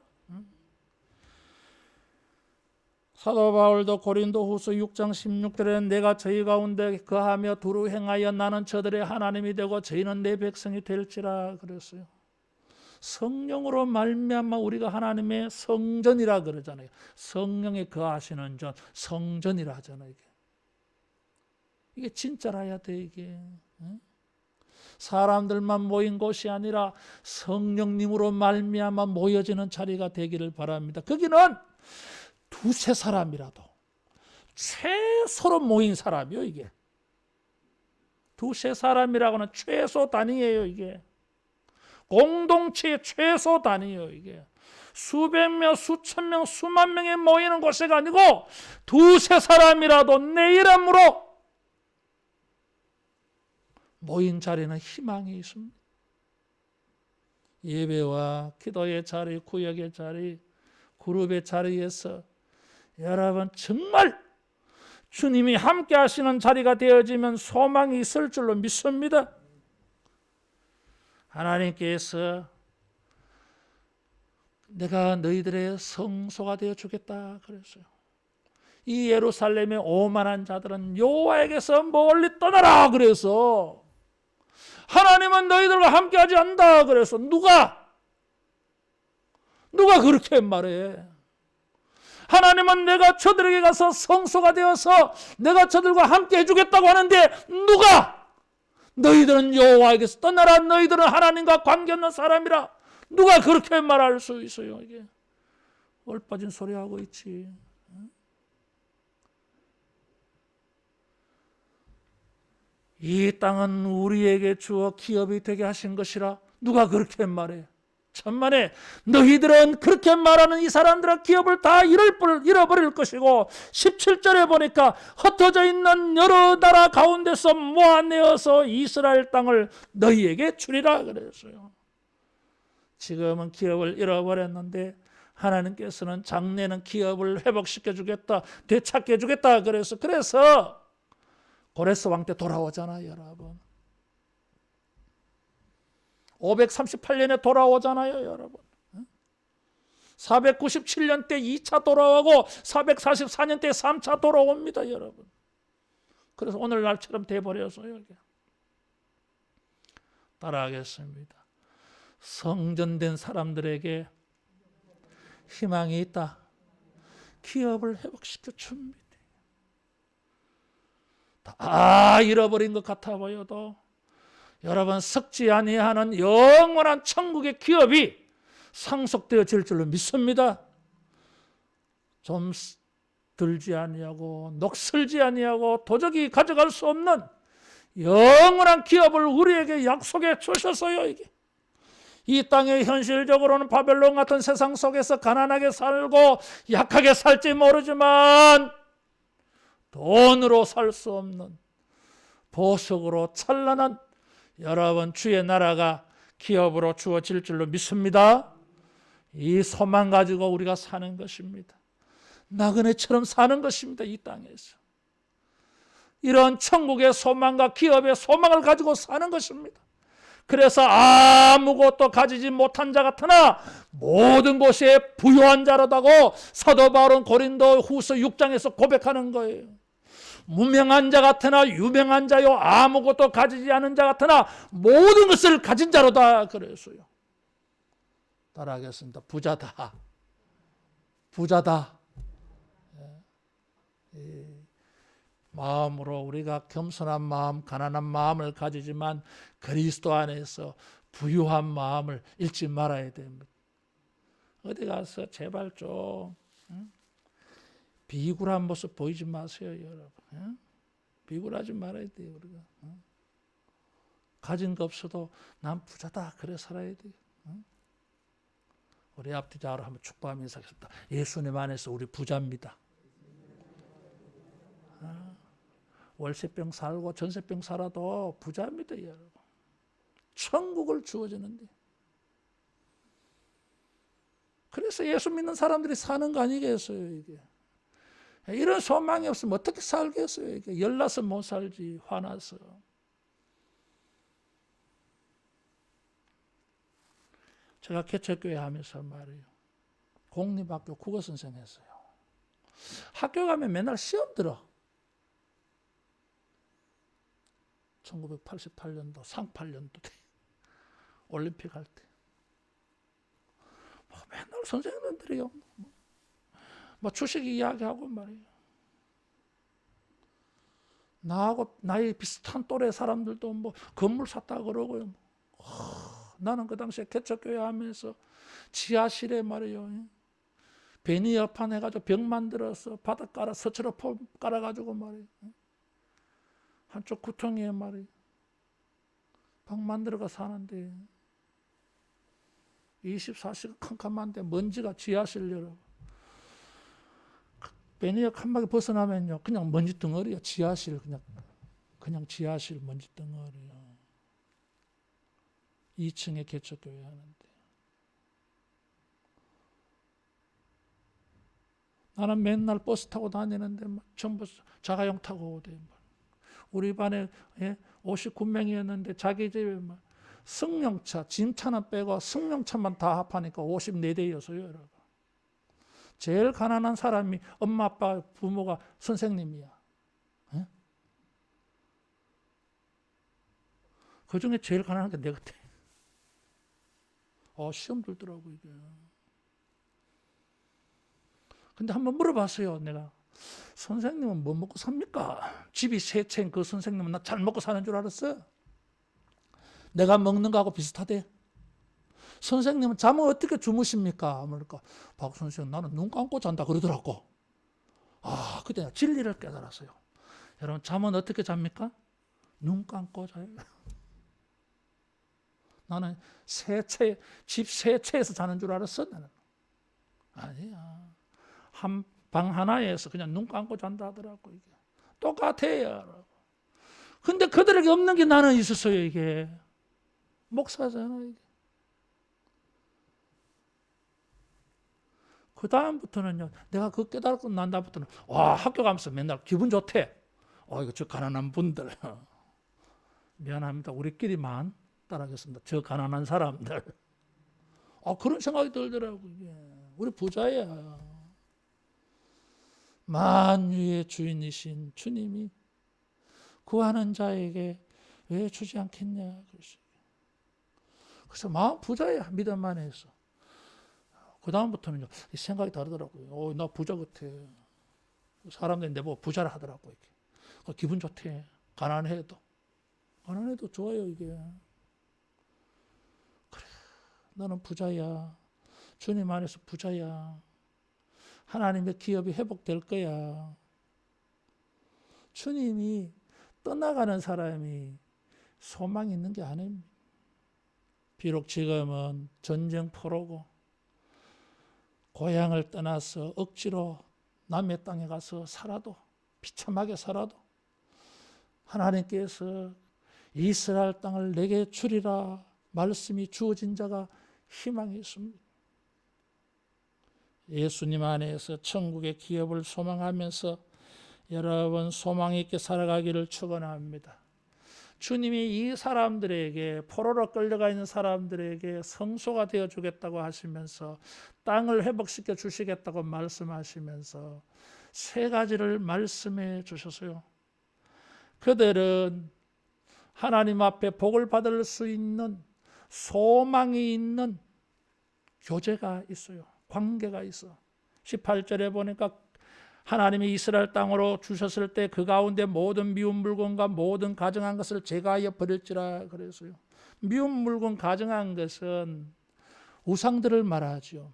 사도 바울도 고린도후서 6장 16절에 내가 저희 가운데 거하며 두루 행하여 나는 저들의 하나님이 되고 저희는 내 백성이 될지라 그랬어요. 성령으로 말미암아 우리가 하나님의 성전이라 그러잖아요. 성령에 거하시는 전 성전이라 하잖아요. 이게 진짜라야 돼. 이게 사람들만 모인 곳이 아니라 성령님으로 말미암아 모여지는 자리가 되기를 바랍니다. 거기는 두세 사람이라도 최소로 모인 사람이요. 이게 두세 사람이라고는 최소 단위예요. 이게 공동체의 최소 단위예요. 이게 수백 명, 수천 명, 수만 명이 모이는 곳이 아니고 두세 사람이라도 내 이름으로 모인 자리는 희망이 있습니다. 예배와 기도의 자리, 구역의 자리, 그룹의 자리에서 여러분 정말 주님이 함께 하시는 자리가 되어지면 소망이 있을 줄로 믿습니다. 하나님께서 내가 너희들의 성소가 되어 주겠다 그랬어요. 이 예루살렘의 오만한 자들은 여호와에게서 멀리 떠나라 그래서 하나님은 너희들과 함께하지 않는다 그래서 누가 그렇게 말해? 하나님은 내가 저들에게 가서 성소가 되어서 내가 저들과 함께 해주겠다고 하는데 누가 너희들은 여호와에게서 떠나라 너희들은 하나님과 관계없는 사람이라 누가 그렇게 말할 수 있어요? 이게 얼빠진 소리 하고 있지. 이 땅은 우리에게 주어 기업이 되게 하신 것이라 누가 그렇게 말해? 천만에 너희들은 그렇게 말하는 이 사람들은 기업을 다 잃어버릴 것이고 17절에 보니까 흩어져 있는 여러 나라 가운데서 모아내어서 이스라엘 땅을 너희에게 주리라 그랬어요. 지금은 기업을 잃어버렸는데 하나님께서는 장래는 기업을 회복시켜 주겠다, 되찾게 해주겠다 그래서 고레스 왕 때 돌아오잖아요. 여러분 538년에 돌아오잖아요. 여러분 497년 때 2차 돌아오고 444년 때 3차 돌아옵니다. 여러분 그래서 오늘날처럼 돼버렸어요. 따라하겠습니다. 성전된 사람들에게 희망이 있다. 기업을 회복시켜 줍니다. 다 잃어버린 것 같아 보여도 여러분 썩지 아니하는 영원한 천국의 기업이 상속되어질 줄로 믿습니다. 좀 들지 아니하고 녹슬지 아니하고 도저히 가져갈 수 없는 영원한 기업을 우리에게 약속해 주셨어요. 이게 이 땅에 현실적으로는 바벨론 같은 세상 속에서 가난하게 살고 약하게 살지 모르지만 돈으로 살 수 없는 보석으로 찬란한 여러분, 주의 나라가 기업으로 주어질 줄로 믿습니다. 이 소망 가지고 우리가 사는 것입니다. 나그네처럼 사는 것입니다. 이 땅에서 이런 천국의 소망과 기업의 소망을 가지고 사는 것입니다. 그래서 아무것도 가지지 못한 자 같으나 모든 것에 부유한 자라다고 사도 바울은 고린도 후서 6장에서 고백하는 거예요. 무명한 자 같으나 유명한 자요, 아무것도 가지지 않은 자 같으나 모든 것을 가진 자로다 그랬어요. 따라하겠습니다. 부자다. 부자다. 마음으로 우리가 겸손한 마음, 가난한 마음을 가지지만 그리스도 안에서 부유한 마음을 잃지 말아야 됩니다. 어디 가서 제발 좀 비굴한 모습 보이지 마세요, 여러분. 비굴하지 말아야 돼요, 우리가. 가진 거 없어도 난 부자다, 그래 살아야 돼요. 우리 앞뒤자로 한번 축복하며 인사하겠습니다. 예수님 안에서 우리 부자입니다. 월세병 살고 전세병 살아도 부자입니다, 여러분. 천국을 주어지는데. 그래서 예수 믿는 사람들이 사는 거 아니겠어요, 이게. 이런 소망이 없으면 어떻게 살겠어요, 이게. 열나서 못 살지, 화나서. 제가 개척교회 하면서 말이에요. 공립학교 국어선생 했어요. 학교 가면 맨날 시험 들어. 1988년도 상팔년도 때 올림픽 할 때 맨날 선생님들이요 주식 이야기하고 말이에요. 나하고 나이 비슷한 또래 사람들도 건물 샀다 그러고요. 나는 그 당시에 개척교회 하면서 지하실에 말이에요. 베니어판 해가지고 벽 만들어서 바닥 깔아 서처럼 깔아가지고 말이에요. 한쪽 구덩이에 말이에요. 방 만들어가 사는데 24시간 캄캄한데 먼지가 지하실 여러분. 베니어 칸막이 벗어나면요 그냥 먼지 덩어리야. 지하실 그냥 지하실 먼지 덩어리야. 2층에 개척교회 하는데 나는 맨날 버스 타고 다니는데 전부 자가용 타고 오대. 우리 반에 59명이었는데 자기 집에 승용차, 짐차는 빼고 승용차만 다 합하니까 54대였어요. 여러분. 제일 가난한 사람이 엄마, 아빠, 부모가 선생님이야. 에? 그 중에 제일 가난한 게 내 같아. 시험 들더라고 이게. 근데 한번 물어봤어요. 내가. 선생님은 뭐 먹고 삽니까? 집이 세 채인 그 선생님은 나 잘 먹고 사는 줄 알았어? 내가 먹는 거하고 비슷하대. 선생님은 잠을 어떻게 주무십니까? 그러니까 박 선생 나는 눈 감고 잔다 그러더라고. 그때 내가 진리를 깨달았어요. 여러분 잠은 어떻게 잡니까? 눈 감고 자요. 나는 집 세 채에서 자는 줄 알았어. 나는 아니야. 한 방 하나에서 그냥 눈 감고 잔다 하더라고. 이게 똑같아요. 근데 그들에게 없는 게 나는 있었어요. 이게 목사잖아. 이게. 그 다음부터는요. 내가 그 깨달고 난 다음부터는 학교 가면서 맨날 기분 좋대. 이거 저 가난한 분들 미안합니다. 우리끼리만 따라하겠습니다. 저 가난한 사람들. 그런 생각이 들더라고. 이게. 우리 부자야. 만유의 주인이신 주님이 구하는 자에게 왜 주지 않겠냐. 그래서 마음 부자야. 믿음 안에서. 그 다음부터는 이 생각이 다르더라고요. 나 부자 같아. 사람들이 내보고 부자라 하더라고요. 기분 좋대. 가난해도 좋아요 이게. 그래, 너는 부자야. 주님 안에서 부자야. 하나님의 기업이 회복될 거야. 주님이 떠나가는 사람이 소망이 있는 게 아닙니다. 비록 지금은 전쟁포로고 고향을 떠나서 억지로 남의 땅에 가서 살아도 비참하게 살아도 하나님께서 이스라엘 땅을 내게 주리라 말씀이 주어진 자가 희망이 있습니다. 예수님 안에서 천국의 기업을 소망하면서 여러분 소망 있게 살아가기를 축원합니다. 주님이 이 사람들에게, 포로로 끌려가 있는 사람들에게 성소가 되어 주겠다고 하시면서 땅을 회복시켜 주시겠다고 말씀하시면서 세 가지를 말씀해 주셨어요. 그들은 하나님 앞에 복을 받을 수 있는 소망이 있는 교제가 있어요. 관계가 있어. 18절에 보니까 하나님이 이스라엘 땅으로 주셨을 때 그 가운데 모든 미운 물건과 모든 가증한 것을 제거하여 버릴지라 그랬어요. 미운 물건, 가증한 것은 우상들을 말하죠.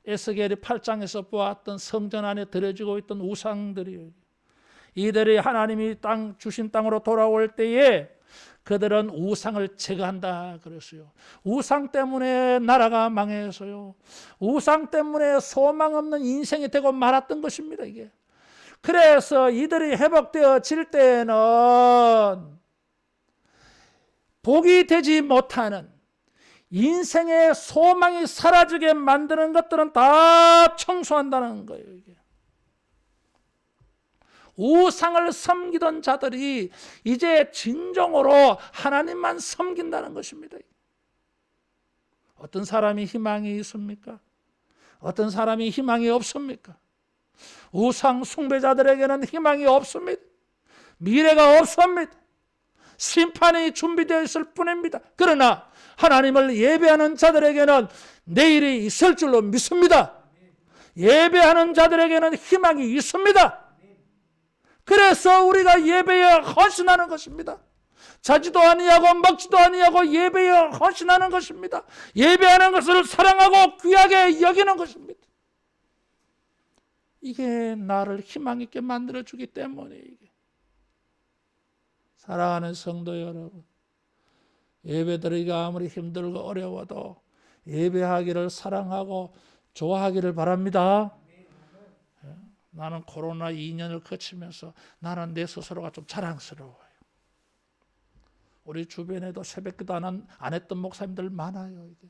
에스겔이 8장에서 보았던 성전 안에 들여지고 있던 우상들이에요. 이들이 하나님이 주신 땅으로 돌아올 때에 그들은 우상을 제거한다 그랬어요. 우상 때문에 나라가 망해서요. 우상 때문에 소망 없는 인생이 되고 말았던 것입니다. 이게. 그래서 이들이 회복되어질 때는 복이 되지 못하는 인생의 소망이 사라지게 만드는 것들은 다 청소한다는 거예요. 이게. 우상을 섬기던 자들이 이제 진정으로 하나님만 섬긴다는 것입니다. 어떤 사람이 희망이 있습니까? 어떤 사람이 희망이 없습니까? 우상 숭배자들에게는 희망이 없습니다. 미래가 없습니다. 심판이 준비되어 있을 뿐입니다. 그러나 하나님을 예배하는 자들에게는 내일이 있을 줄로 믿습니다. 예배하는 자들에게는 희망이 있습니다. 그래서 우리가 예배에 헌신하는 것입니다. 자지도 아니하고 먹지도 아니하고 예배에 헌신하는 것입니다. 예배하는 것을 사랑하고 귀하게 여기는 것입니다. 이게 나를 희망 있게 만들어주기 때문에 이게. 사랑하는 성도 여러분, 예배드리기가 아무리 힘들고 어려워도 예배하기를 사랑하고 좋아하기를 바랍니다. 나는 코로나 2년을 거치면서 나는 내 스스로가 좀 자랑스러워요. 우리 주변에도 새벽기도 안 했던 목사님들 많아요. 이게.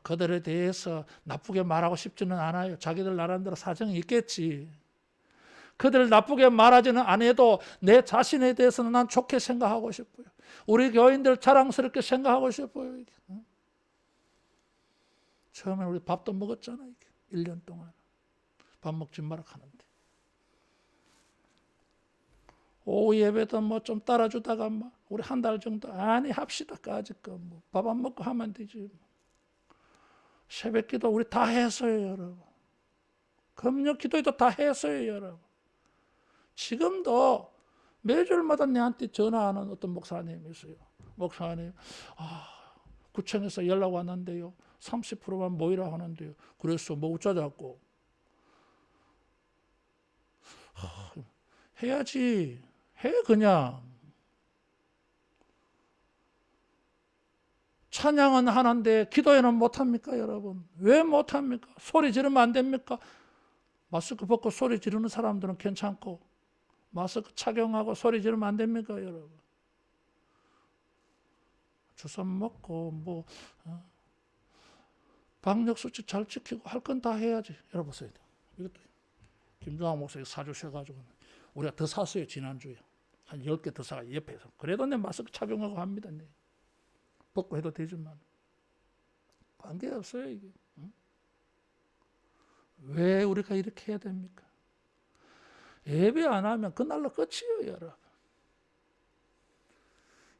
그들에 대해서 나쁘게 말하고 싶지는 않아요. 자기들 나름대로 사정이 있겠지. 그들 나쁘게 말하지는 않아도 내 자신에 대해서는 난 좋게 생각하고 싶어요. 우리 교인들 자랑스럽게 생각하고 싶어요. 이게. 처음에 우리 밥도 먹었잖아요. 1년 동안 밥 먹지 마라 하는데 오후 예배도 뭐 좀 따라주다가 우리 한 달 정도 아니 합시다. 까짓거 밥 안 먹고 하면 되지. 새벽기도 우리 다 했어요, 여러분. 금요 기도도 다 했어요, 여러분. 지금도 매주마다 내한테 전화하는 어떤 목사님이 있어요. 목사님, 구청에서 연락 왔는데요. 30%만 모이라 하는데요. 그래서 뭐 어쩌자고. 해야지. 해 그냥. 찬양은 하는데 기도에는 못합니까 여러분? 왜 못합니까? 소리 지르면 안 됩니까? 마스크 벗고 소리 지르는 사람들은 괜찮고 마스크 착용하고 소리 지르면 안 됩니까 여러분? 주사 먹고 방역수칙 잘 지키고 할 건 다 해야지. 여러분 보세요. 이것도 김종학 목사님 사주셔가지고 우리가 더 샀어요. 지난주에 한 10개 더 사가 옆에서. 그래도 내 마스크 착용하고 합니다. 네. 벗고 해도 되지만 관계없어요 이게. 응? 왜 우리가 이렇게 해야 됩니까? 예배 안 하면 그날로 끝이에요 여러분.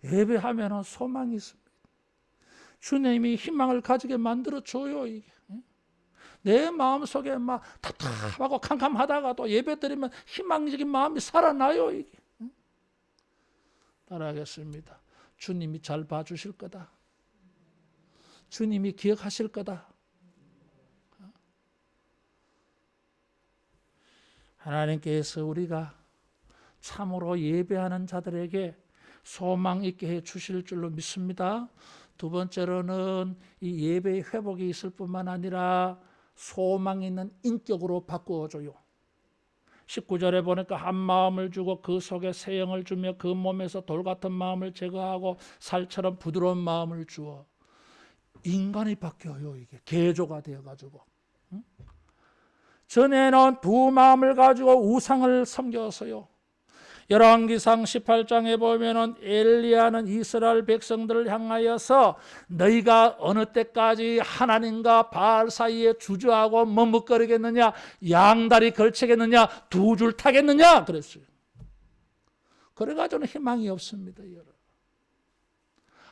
예배하면 소망이 있습니다. 주님이 희망을 가지게 만들어줘요 이게. 내 마음속에 막 답답하고 캄캄하다가도 예배드리면 희망적인 마음이 살아나요 이게. 따라하겠습니다. 주님이 잘 봐주실 거다. 주님이 기억하실 거다. 하나님께서 우리가 참으로 예배하는 자들에게 소망 있게 해 주실 줄로 믿습니다. 두 번째로는 이 예배의 회복이 있을 뿐만 아니라 소망 있는 인격으로 바꾸어줘요. 19절에 보니까 한 마음을 주고 그 속에 새 영을 주며 그 몸에서 돌 같은 마음을 제거하고 살처럼 부드러운 마음을 주어. 인간이 바뀌어요. 이게 개조가 되어가지고. 전에는 두 마음을 가지고 우상을 섬겼어요. 열왕기상 18장에 보면은 엘리야는 이스라엘 백성들을 향하여서 너희가 어느 때까지 하나님과 바알 사이에 주저하고 머뭇거리겠느냐, 양다리 걸치겠느냐, 두 줄 타겠느냐 그랬어요. 그래가지고는 희망이 없습니다. 여러분.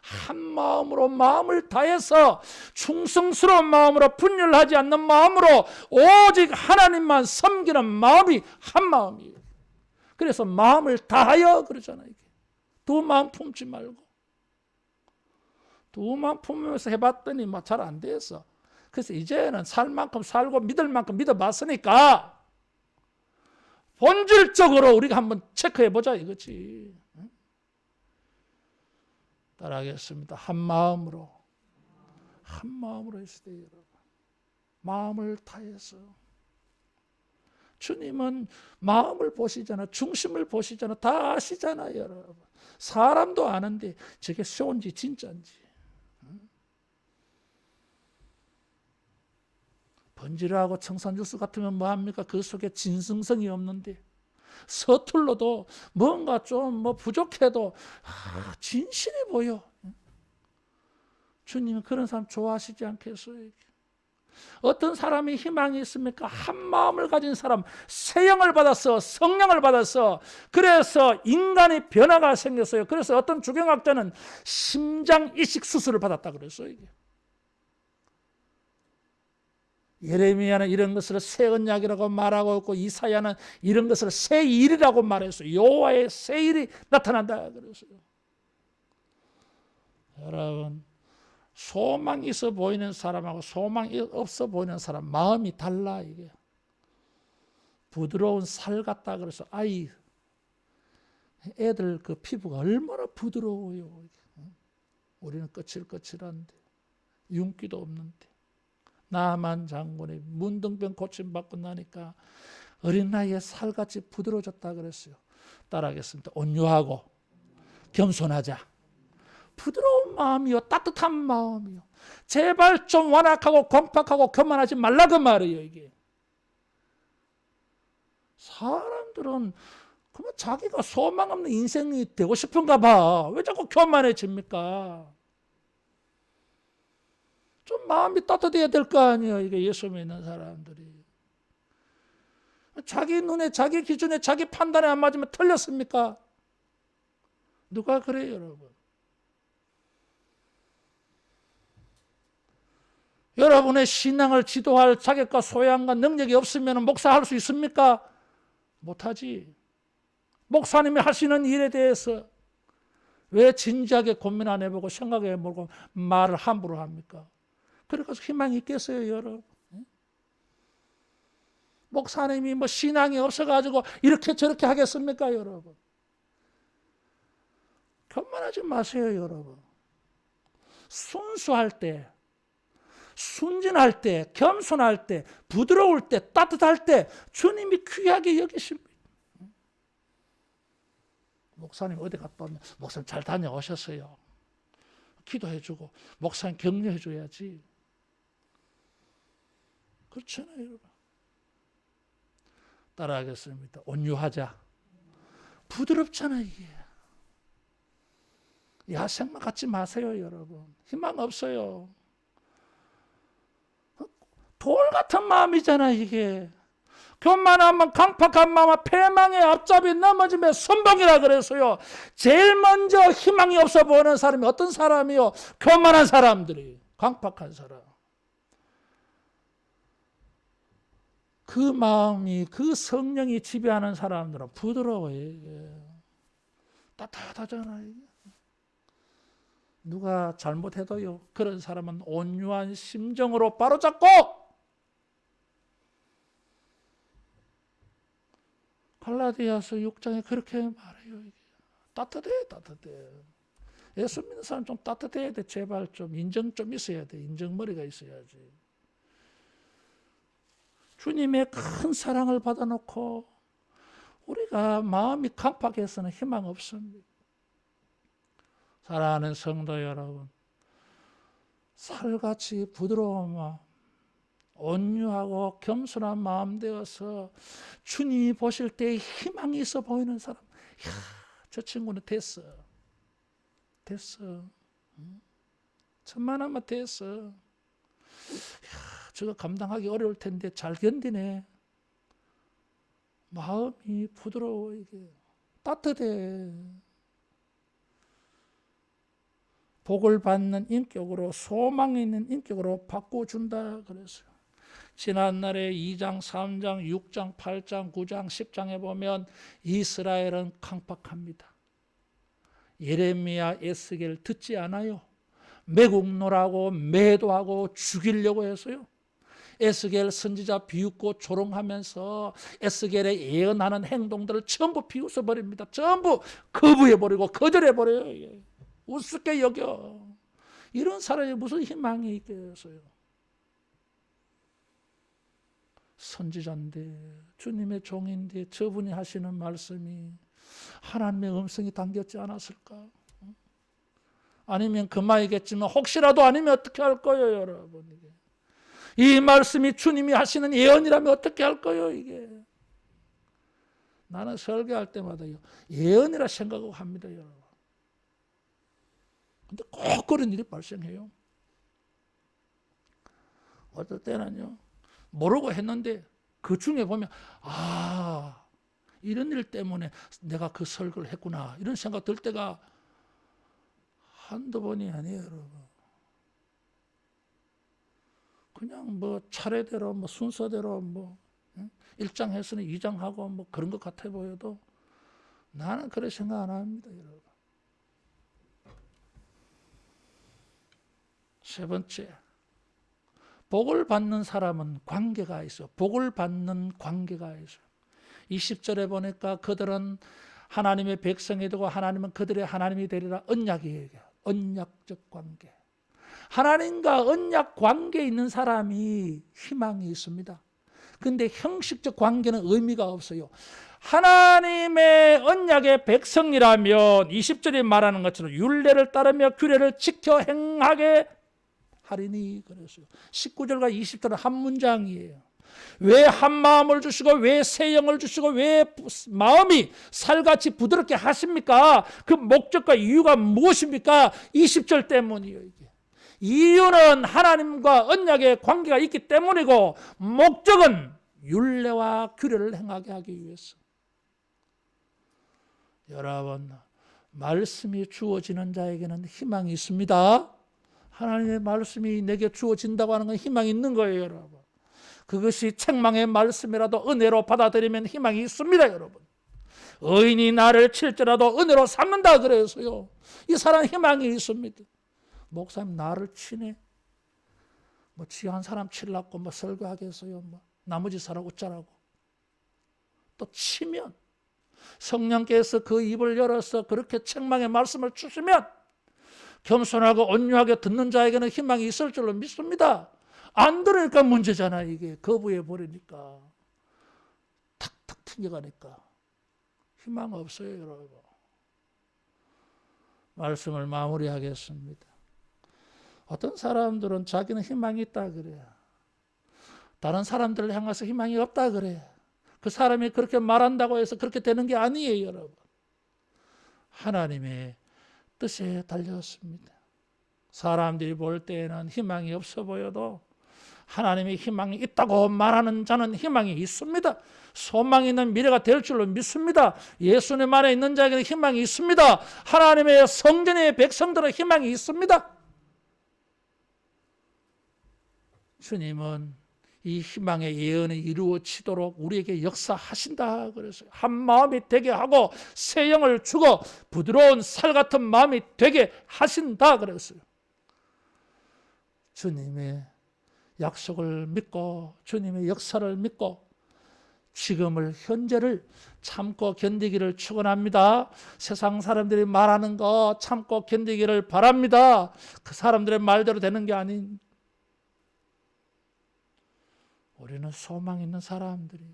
한 마음으로 마음을 다해서 충성스러운 마음으로 분열하지 않는 마음으로 오직 하나님만 섬기는 마음이 한 마음이에요. 그래서 마음을 다하여 그러잖아요. 두 마음 품지 말고. 두 마음 품으면서 해봤더니 뭐 잘 안 돼서. 그래서 이제는 살 만큼 살고 믿을 만큼 믿어봤으니까 본질적으로 우리가 한번 체크해보자 이거지. 따라하겠습니다. 한 마음으로 했을 때 여러분. 마음을 다해서. 주님은 마음을 보시잖아. 중심을 보시잖아. 다 아시잖아요, 여러분. 사람도 아는데 저게 쇼인지 진짜인지. 번지르하고 청산주스 같으면 뭐합니까? 그 속에 진승성이 없는데 서툴러도 뭔가 좀 부족해도 진실해 보여. 주님은 그런 사람 좋아하시지 않겠어요? 어떤 사람이 희망이 있습니까? 한 마음을 가진 사람, 새 영을 받았어, 성령을 받았어. 그래서 인간의 변화가 생겼어요. 그래서 어떤 주경학자는 심장 이식 수술을 받았다 그랬어요. 이게. 예레미야는 이런 것을 새 언약이라고 말하고 있고 이사야는 이런 것을 새 일이라고 말했어요. 여호와의 새 일이 나타난다 그랬어요. 여러분, 소망이 있어 보이는 사람하고 소망이 없어 보이는 사람 마음이 달라. 이게 부드러운 살 같다 그래서 애들 그 피부가 얼마나 부드러워요. 우리는 거칠거칠한데 윤기도 없는데 나만 장군이 문둥병 고침받고 나니까 어린 나이에 살같이 부드러워졌다 그랬어요. 따라하겠습니다. 온유하고 겸손하자. 부드러운 마음이요, 따뜻한 마음이요. 제발 좀 완악하고 공팍하고 교만하지 말라 그 말이에요. 이게 사람들은 그만 자기가 소망 없는 인생이 되고 싶은가 봐. 왜 자꾸 교만해집니까? 좀 마음이 따뜻해야 될 거 아니에요. 이게 예수 믿는 사람들이 자기 눈에, 자기 기준에, 자기 판단에 안 맞으면 틀렸습니까? 누가 그래요, 여러분? 여러분의 신앙을 지도할 자격과 소양과 능력이 없으면 목사할 수 있습니까? 못하지. 목사님이 하시는 일에 대해서 왜 진지하게 고민 안 해보고 생각해보고 말을 함부로 합니까? 그래서 희망이 있겠어요, 여러분? 목사님이 신앙이 없어가지고 이렇게 저렇게 하겠습니까, 여러분? 교만하지 마세요, 여러분. 순수할 때, 순진할 때, 겸손할 때, 부드러울 때, 따뜻할 때 주님이 귀하게 여기십니다. 목사님 어디 갔다 오면 목사님 잘 다녀오셨어요. 기도해주고 목사님 격려해줘야지. 그렇잖아요, 여러분. 따라하겠습니다. 온유하자. 부드럽잖아요, 이게. 야생마 갖지 마세요, 여러분. 희망 없어요. 돌 같은 마음이잖아, 이게. 교만하면 강팍한 마음, 패망의 앞잡이 넘어지면 선봉이라 그랬어요. 제일 먼저 희망이 없어 보이는 사람이 어떤 사람이요? 교만한 사람들이. 강팍한 사람. 그 마음이, 그 성령이 지배하는 사람들은 부드러워요. 이게. 따뜻하잖아요. 누가 잘못해도요, 그런 사람은 온유한 심정으로 바로잡고 갈라디아서 6장에 그렇게 말해요. 이게. 따뜻해. 예수 믿는 사람 좀 따뜻해야 돼. 제발 좀 인정 좀 있어야 돼. 인정머리가 있어야지. 주님의 큰 사랑을 받아놓고 우리가 마음이 강팍해서는 희망 없습니다. 사랑하는 성도 여러분, 살같이 부드러운 마음, 온유하고 겸손한 마음 되어서 주님이 보실 때 희망이 있어 보이는 사람, 이야, 저 친구는 됐어. 천만하면 됐어. 이야, 저거 감당하기 어려울 텐데 잘 견디네. 마음이 부드러워, 이게 따뜻해. 복을 받는 인격으로, 소망이 있는 인격으로 바꿔준다 그랬어요. 지난날에 2장, 3장, 6장, 8장, 9장, 10장에 보면 이스라엘은 강팍합니다. 예레미야, 에스겔 듣지 않아요. 매국노라고 매도하고 죽이려고 해서요. 에스겔 선지자 비웃고 조롱하면서 에스겔의 예언하는 행동들을 전부 비웃어버립니다. 전부 거부해버리고 거절해버려요. 우습게 여겨. 이런 사람이 무슨 희망이 있겠어요. 선지자인데, 주님의 종인데 저분이 하시는 말씀이 하나님의 음성이 담겼지 않았을까? 아니면 그만이겠지만 혹시라도 아니면 어떻게 할 거예요, 여러분? 이 말씀이 주님이 하시는 예언이라면 어떻게 할 거예요, 이게? 나는 설교할 때마다 예언이라 생각하고 합니다, 여러분. 근데 꼭 그런 일이 발생해요. 어떨 때는요, 모르고 했는데 그 중에 보면 이런 일 때문에 내가 그 설교를 했구나, 이런 생각 들 때가 한두 번이 아니에요, 여러분. 그냥 뭐 차례대로 뭐 순서대로 뭐 1장 했으니 2장 하고 뭐 그런 것 같아 보여도 나는 그렇게 생각 안 합니다, 여러분. 세 번째, 복을 받는 사람은 관계가 있어. 복을 받는 관계가 있어. 20절에 보니까 그들은 하나님의 백성이 되고 하나님은 그들의 하나님이 되리라. 언약이에요. 언약적 관계. 하나님과 언약 관계에 있는 사람이 희망이 있습니다. 근데 형식적 관계는 의미가 없어요. 하나님의 언약의 백성이라면 20절에 말하는 것처럼 율례를 따르며 규례를 지켜 행하게 하리니 그랬어요. 19절과 20절은 한 문장이에요. 왜 한 마음을 주시고 왜 새 영을 주시고 왜 마음이 살같이 부드럽게 하십니까? 그 목적과 이유가 무엇입니까? 20절 때문이에요. 이게. 이유는 하나님과 언약의 관계가 있기 때문이고 목적은 율례와 규례를 행하게 하기 위해서. 여러분, 말씀이 주어지는 자에게는 희망이 있습니다. 하나님의 말씀이 내게 주어진다고 하는 건 희망이 있는 거예요, 여러분. 그것이 책망의 말씀이라도 은혜로 받아들이면 희망이 있습니다, 여러분. 의인이 나를 칠지라도 은혜로 삼는다 그래서요. 이 사람 희망이 있습니다. 목사님 나를 치네. 뭐 지한 사람 치려고 뭐 설교하겠어요. 뭐 나머지 사람 어쩌라고. 또 치면 성령께서 그 입을 열어서 그렇게 책망의 말씀을 주시면 겸손하고 온유하게 듣는 자에게는 희망이 있을 줄로 믿습니다. 안 들으니까 문제잖아. 이게 거부해 버리니까 탁탁 튕겨가니까 희망 없어요, 여러분. 말씀을 마무리하겠습니다. 어떤 사람들은 자기는 희망이 있다 그래요. 다른 사람들을 향해서 희망이 없다 그래요. 그 사람이 그렇게 말한다고 해서 그렇게 되는 게 아니에요, 여러분. 하나님의 뜻에 달렸습니다. 사람들이 볼 때에는 희망이 없어 보여도 하나님의 희망이 있다고 말하는 자는 희망이 있습니다. 소망이 있는 미래가 될 줄로 믿습니다. 예수님 안에 있는 자에게는 희망이 있습니다. 하나님의 성전의 백성들은 희망이 있습니다. 주님은 이 희망의 예언이 이루어지도록 우리에게 역사하신다 그랬어요. 한 마음이 되게 하고 새 영을 주고 부드러운 살 같은 마음이 되게 하신다 그랬어요. 주님의 약속을 믿고 주님의 역사를 믿고 지금을 현재를 참고 견디기를 축원합니다. 세상 사람들이 말하는 거 참고 견디기를 바랍니다. 그 사람들의 말대로 되는 게 아닌 우리는 소망 있는 사람들이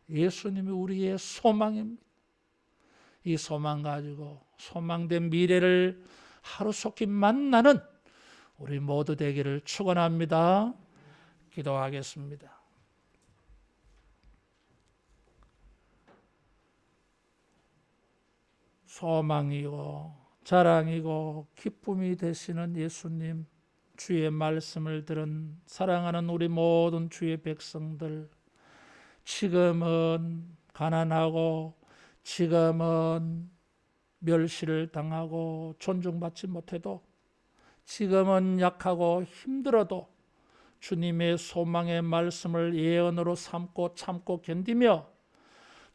예수님이 우리의 소망입니다. 이 소망 가지고 소망된 미래를 하루속히 만나는 우리 모두 되기를 축원합니다. 기도하겠습니다. 소망이고 자랑이고 기쁨이 되시는 예수님, 주의 말씀을 들은 사랑하는 우리 모든 주의 백성들, 지금은 가난하고 지금은 멸시를 당하고 존중받지 못해도, 지금은 약하고 힘들어도 주님의 소망의 말씀을 예언으로 삼고 참고 견디며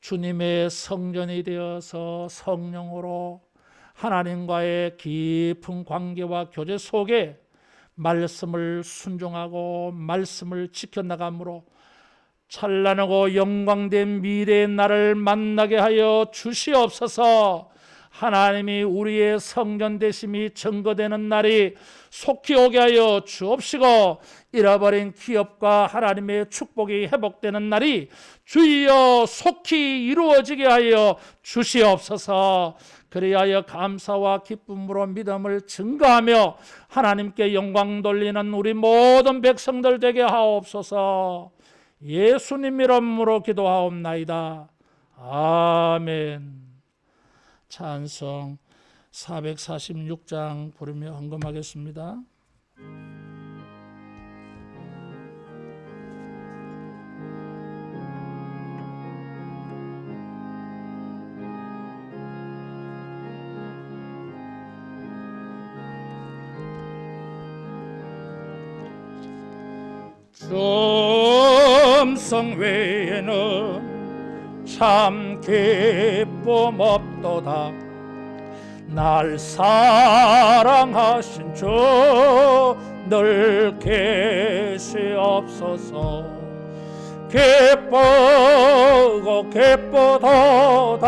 주님의 성전이 되어서 성령으로 하나님과의 깊은 관계와 교제 속에 말씀을 순종하고 말씀을 지켜나감으로 찬란하고 영광된 미래의 날을 만나게 하여 주시옵소서. 하나님이 우리의 성전 되심이 증거되는 날이 속히 오게 하여 주옵시고, 잃어버린 기업과 하나님의 축복이 회복되는 날이 주여 속히 이루어지게 하여 주시옵소서. 그리하여 감사와 기쁨으로 믿음을 증거하며 하나님께 영광 돌리는 우리 모든 백성들 되게 하옵소서. 예수님 이름으로 기도하옵나이다. 아멘. 찬송 446장 부르며 헌금하겠습니다. 음성 외에는 참 기쁨 없도다. 날 사랑하신 주 늘 계시옵소서. 기쁘고 기쁘도다.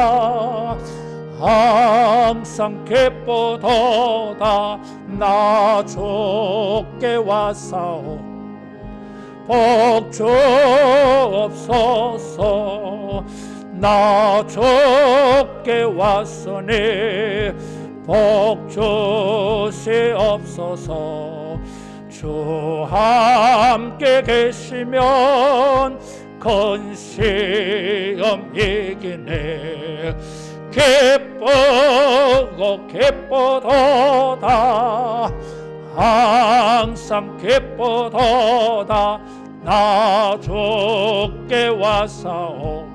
항상 기쁘도다. 나 주께 왔사오. 복 주옵소서. 나 주께 왔으니 복 주시옵소서. 주 함께 계시면 큰 시험 이기네. 기쁘고 기쁘도다. 항상 기쁘도다. 나 주께 왔사오.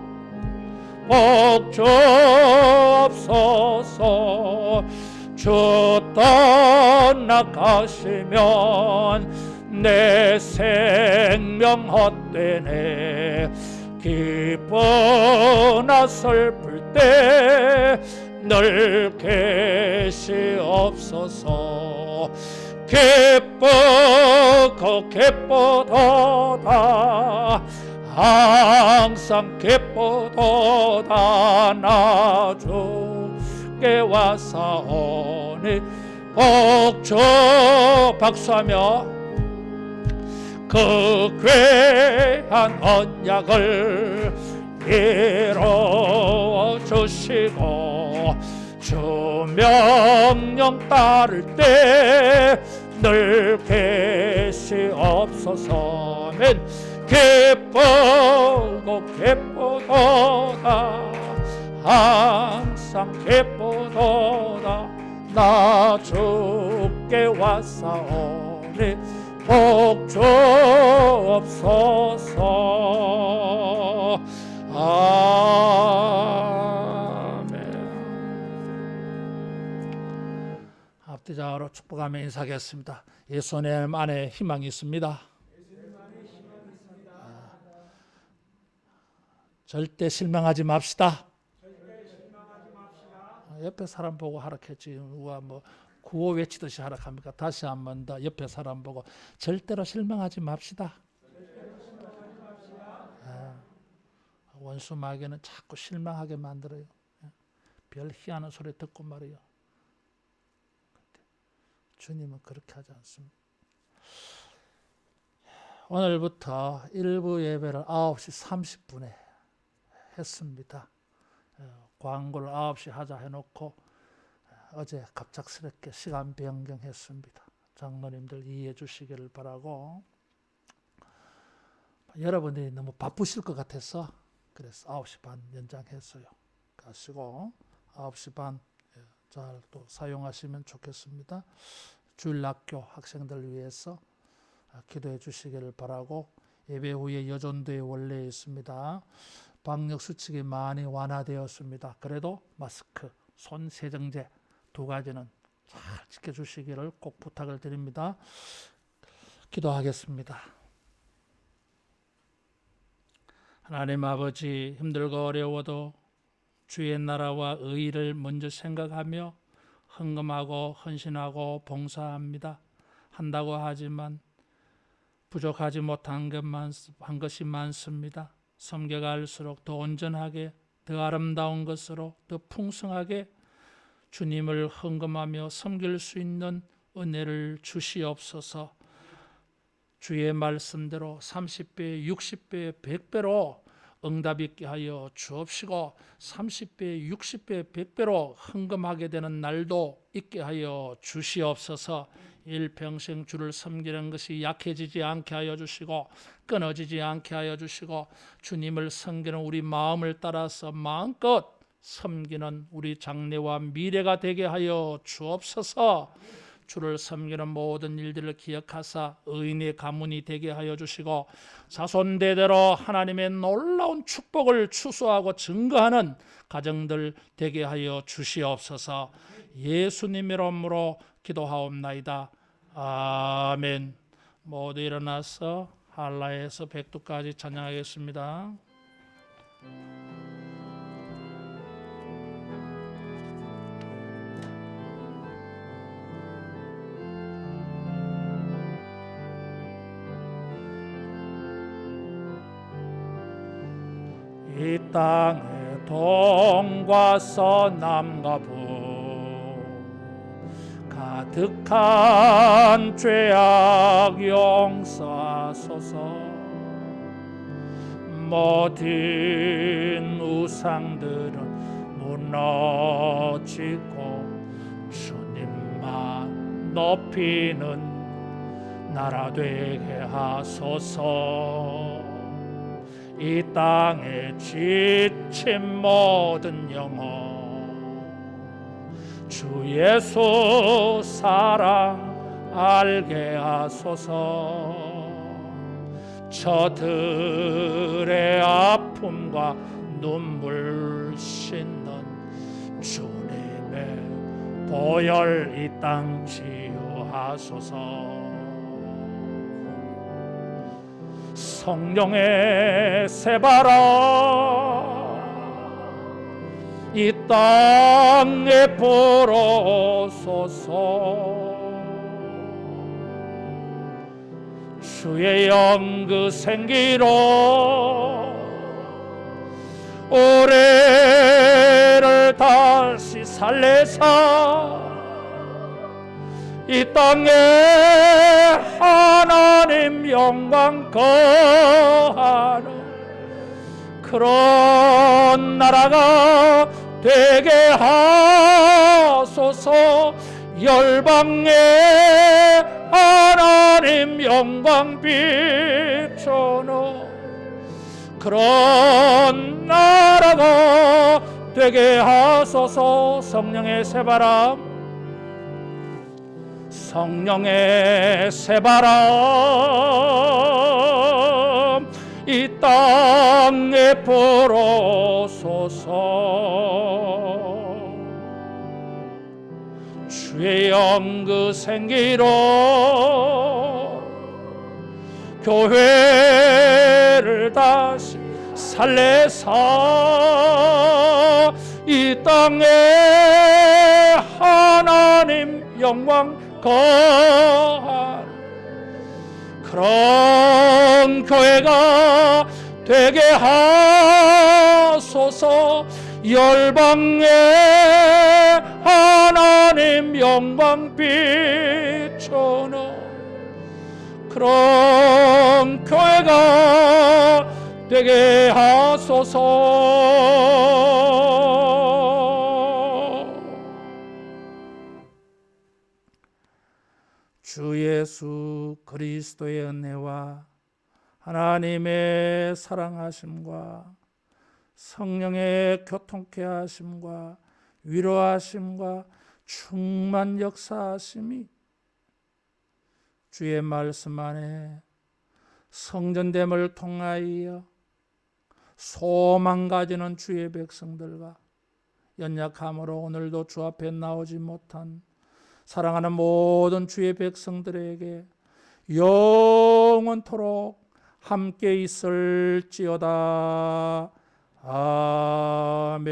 복 주옵소서. 주 떠나가시면 내 생명 헛되네. 기쁘나 슬플 때 늘 계시옵소서. 기쁘고 기쁘도다. 항상 기쁘도다. 나 주께 왔사오니 복 주. 박수하며 그 귀한 언약을 이루어 주시고 주 명령 따를 때 늘 계시옵소서. 아멘. 기쁘고 기쁘도다. 항상 기쁘도다. 나 주께 왔사오니 복 주옵소서. 아멘. 앞뒤좌우로 축복하며 인사하겠습니다. 예수님 안에 희망이 있습니다. 절대 실망하지 맙시다. 옆에 사람 보고 하락했지. 누가 뭐 구호 외치듯이 하락합니까? 다시 한 번 더 옆에 사람 보고 절대로 실망하지 맙시다. 원수 마귀는 자꾸 실망하게 만들어요. 별 희한한 소리 듣고 말이요. 주님은 그렇게 하지 않습니다. 오늘부터 일부 예배를 9시 30분에 했습니다. 광고를 9시 하자 해놓고 어제 갑작스럽게 시간 변경했습니다. 장로님들 이해해 주시기를 바라고, 여러분들이 너무 바쁘실 것 같아서 그래서 9시 반 연장했어요. 가시고 9시 반 잘 또 사용하시면 좋겠습니다. 주일학교 학생들 위해서 기도해 주시기를 바라고, 예배 후에 여전도에 원래 있습니다. 방역 수칙이 많이 완화되었습니다. 그래도 마스크, 손 세정제 2가지는 잘 지켜주시기를 꼭 부탁을 드립니다. 기도하겠습니다. 하나님 아버지, 힘들고 어려워도 주의 나라와 의의를 먼저 생각하며 헌금하고 헌신하고 봉사합니다. 한다고 하지만 부족하지 못한 것이 많습니다. 섬겨갈수록 더 온전하게, 더 아름다운 것으로, 더 풍성하게 주님을 헌금하며 섬길 수 있는 은혜를 주시옵소서. 주의 말씀대로 30배, 60배, 100배로 응답 있게 하여 주옵시고, 30배, 60배, 100배로 헌금하게 되는 날도 있게 하여 주시옵소서. 일평생 주를 섬기는 것이 약해지지 않게 하여 주시고, 끊어지지 않게 하여 주시고, 주님을 섬기는 우리 마음을 따라서 마음껏 섬기는 우리 장래와 미래가 되게 하여 주옵소서. 주를 섬기는 모든 일들을 기억하사 의인의 가문이 되게 하여 주시고, 자손대대로 하나님의 놀라운 축복을 추수하고 증거하는 가정들 되게 하여 주시옵소서. 예수님의 이름으로 기도하옵나이다. 아멘. 모두 일어나서 할라에서 백두까지 찬양하겠습니다. 이 땅에 동과 서남과 북 가득한 죄악 용서하소서. 모든 우상들은 무너지고 주님만 높이는 나라 되게 하소서. 이 땅에 지친 모든 영혼 주 예수 사랑 알게 하소서. 저들의 아픔과 눈물 씻는 주님의 보혈 이 땅 치유하소서. 성령의 새바람 이 땅에 불어소서. 주의 영 그 생기로 우리를 다시 살리사 이 땅에 하나님 영광 거하는 그런 나라가 되게 하소서. 열방에 하나님 영광 비추는 그런 나라가 되게 하소서. 성령의 새바람 성령의 새바람 이 땅에 불어소서. 주의 영 그 생기로 교회를 다시 살려서 이 땅에 하나님 영광 거한 그런 교회가 되게 하소서. 열방에 하나님 영광 비추는 그런 교회가 되게 하소서. 주 예수 그리스도의 은혜와 하나님의 사랑하심과 성령의 교통케 하심과 위로하심과 충만 역사하심이 주의 말씀 안에 성전됨을 통하여 소망 가지는 주의 백성들과 연약함으로 오늘도 주 앞에 나오지 못한 사랑하는 모든 주의 백성들에게 영원토록 함께 있을지어다. 아멘.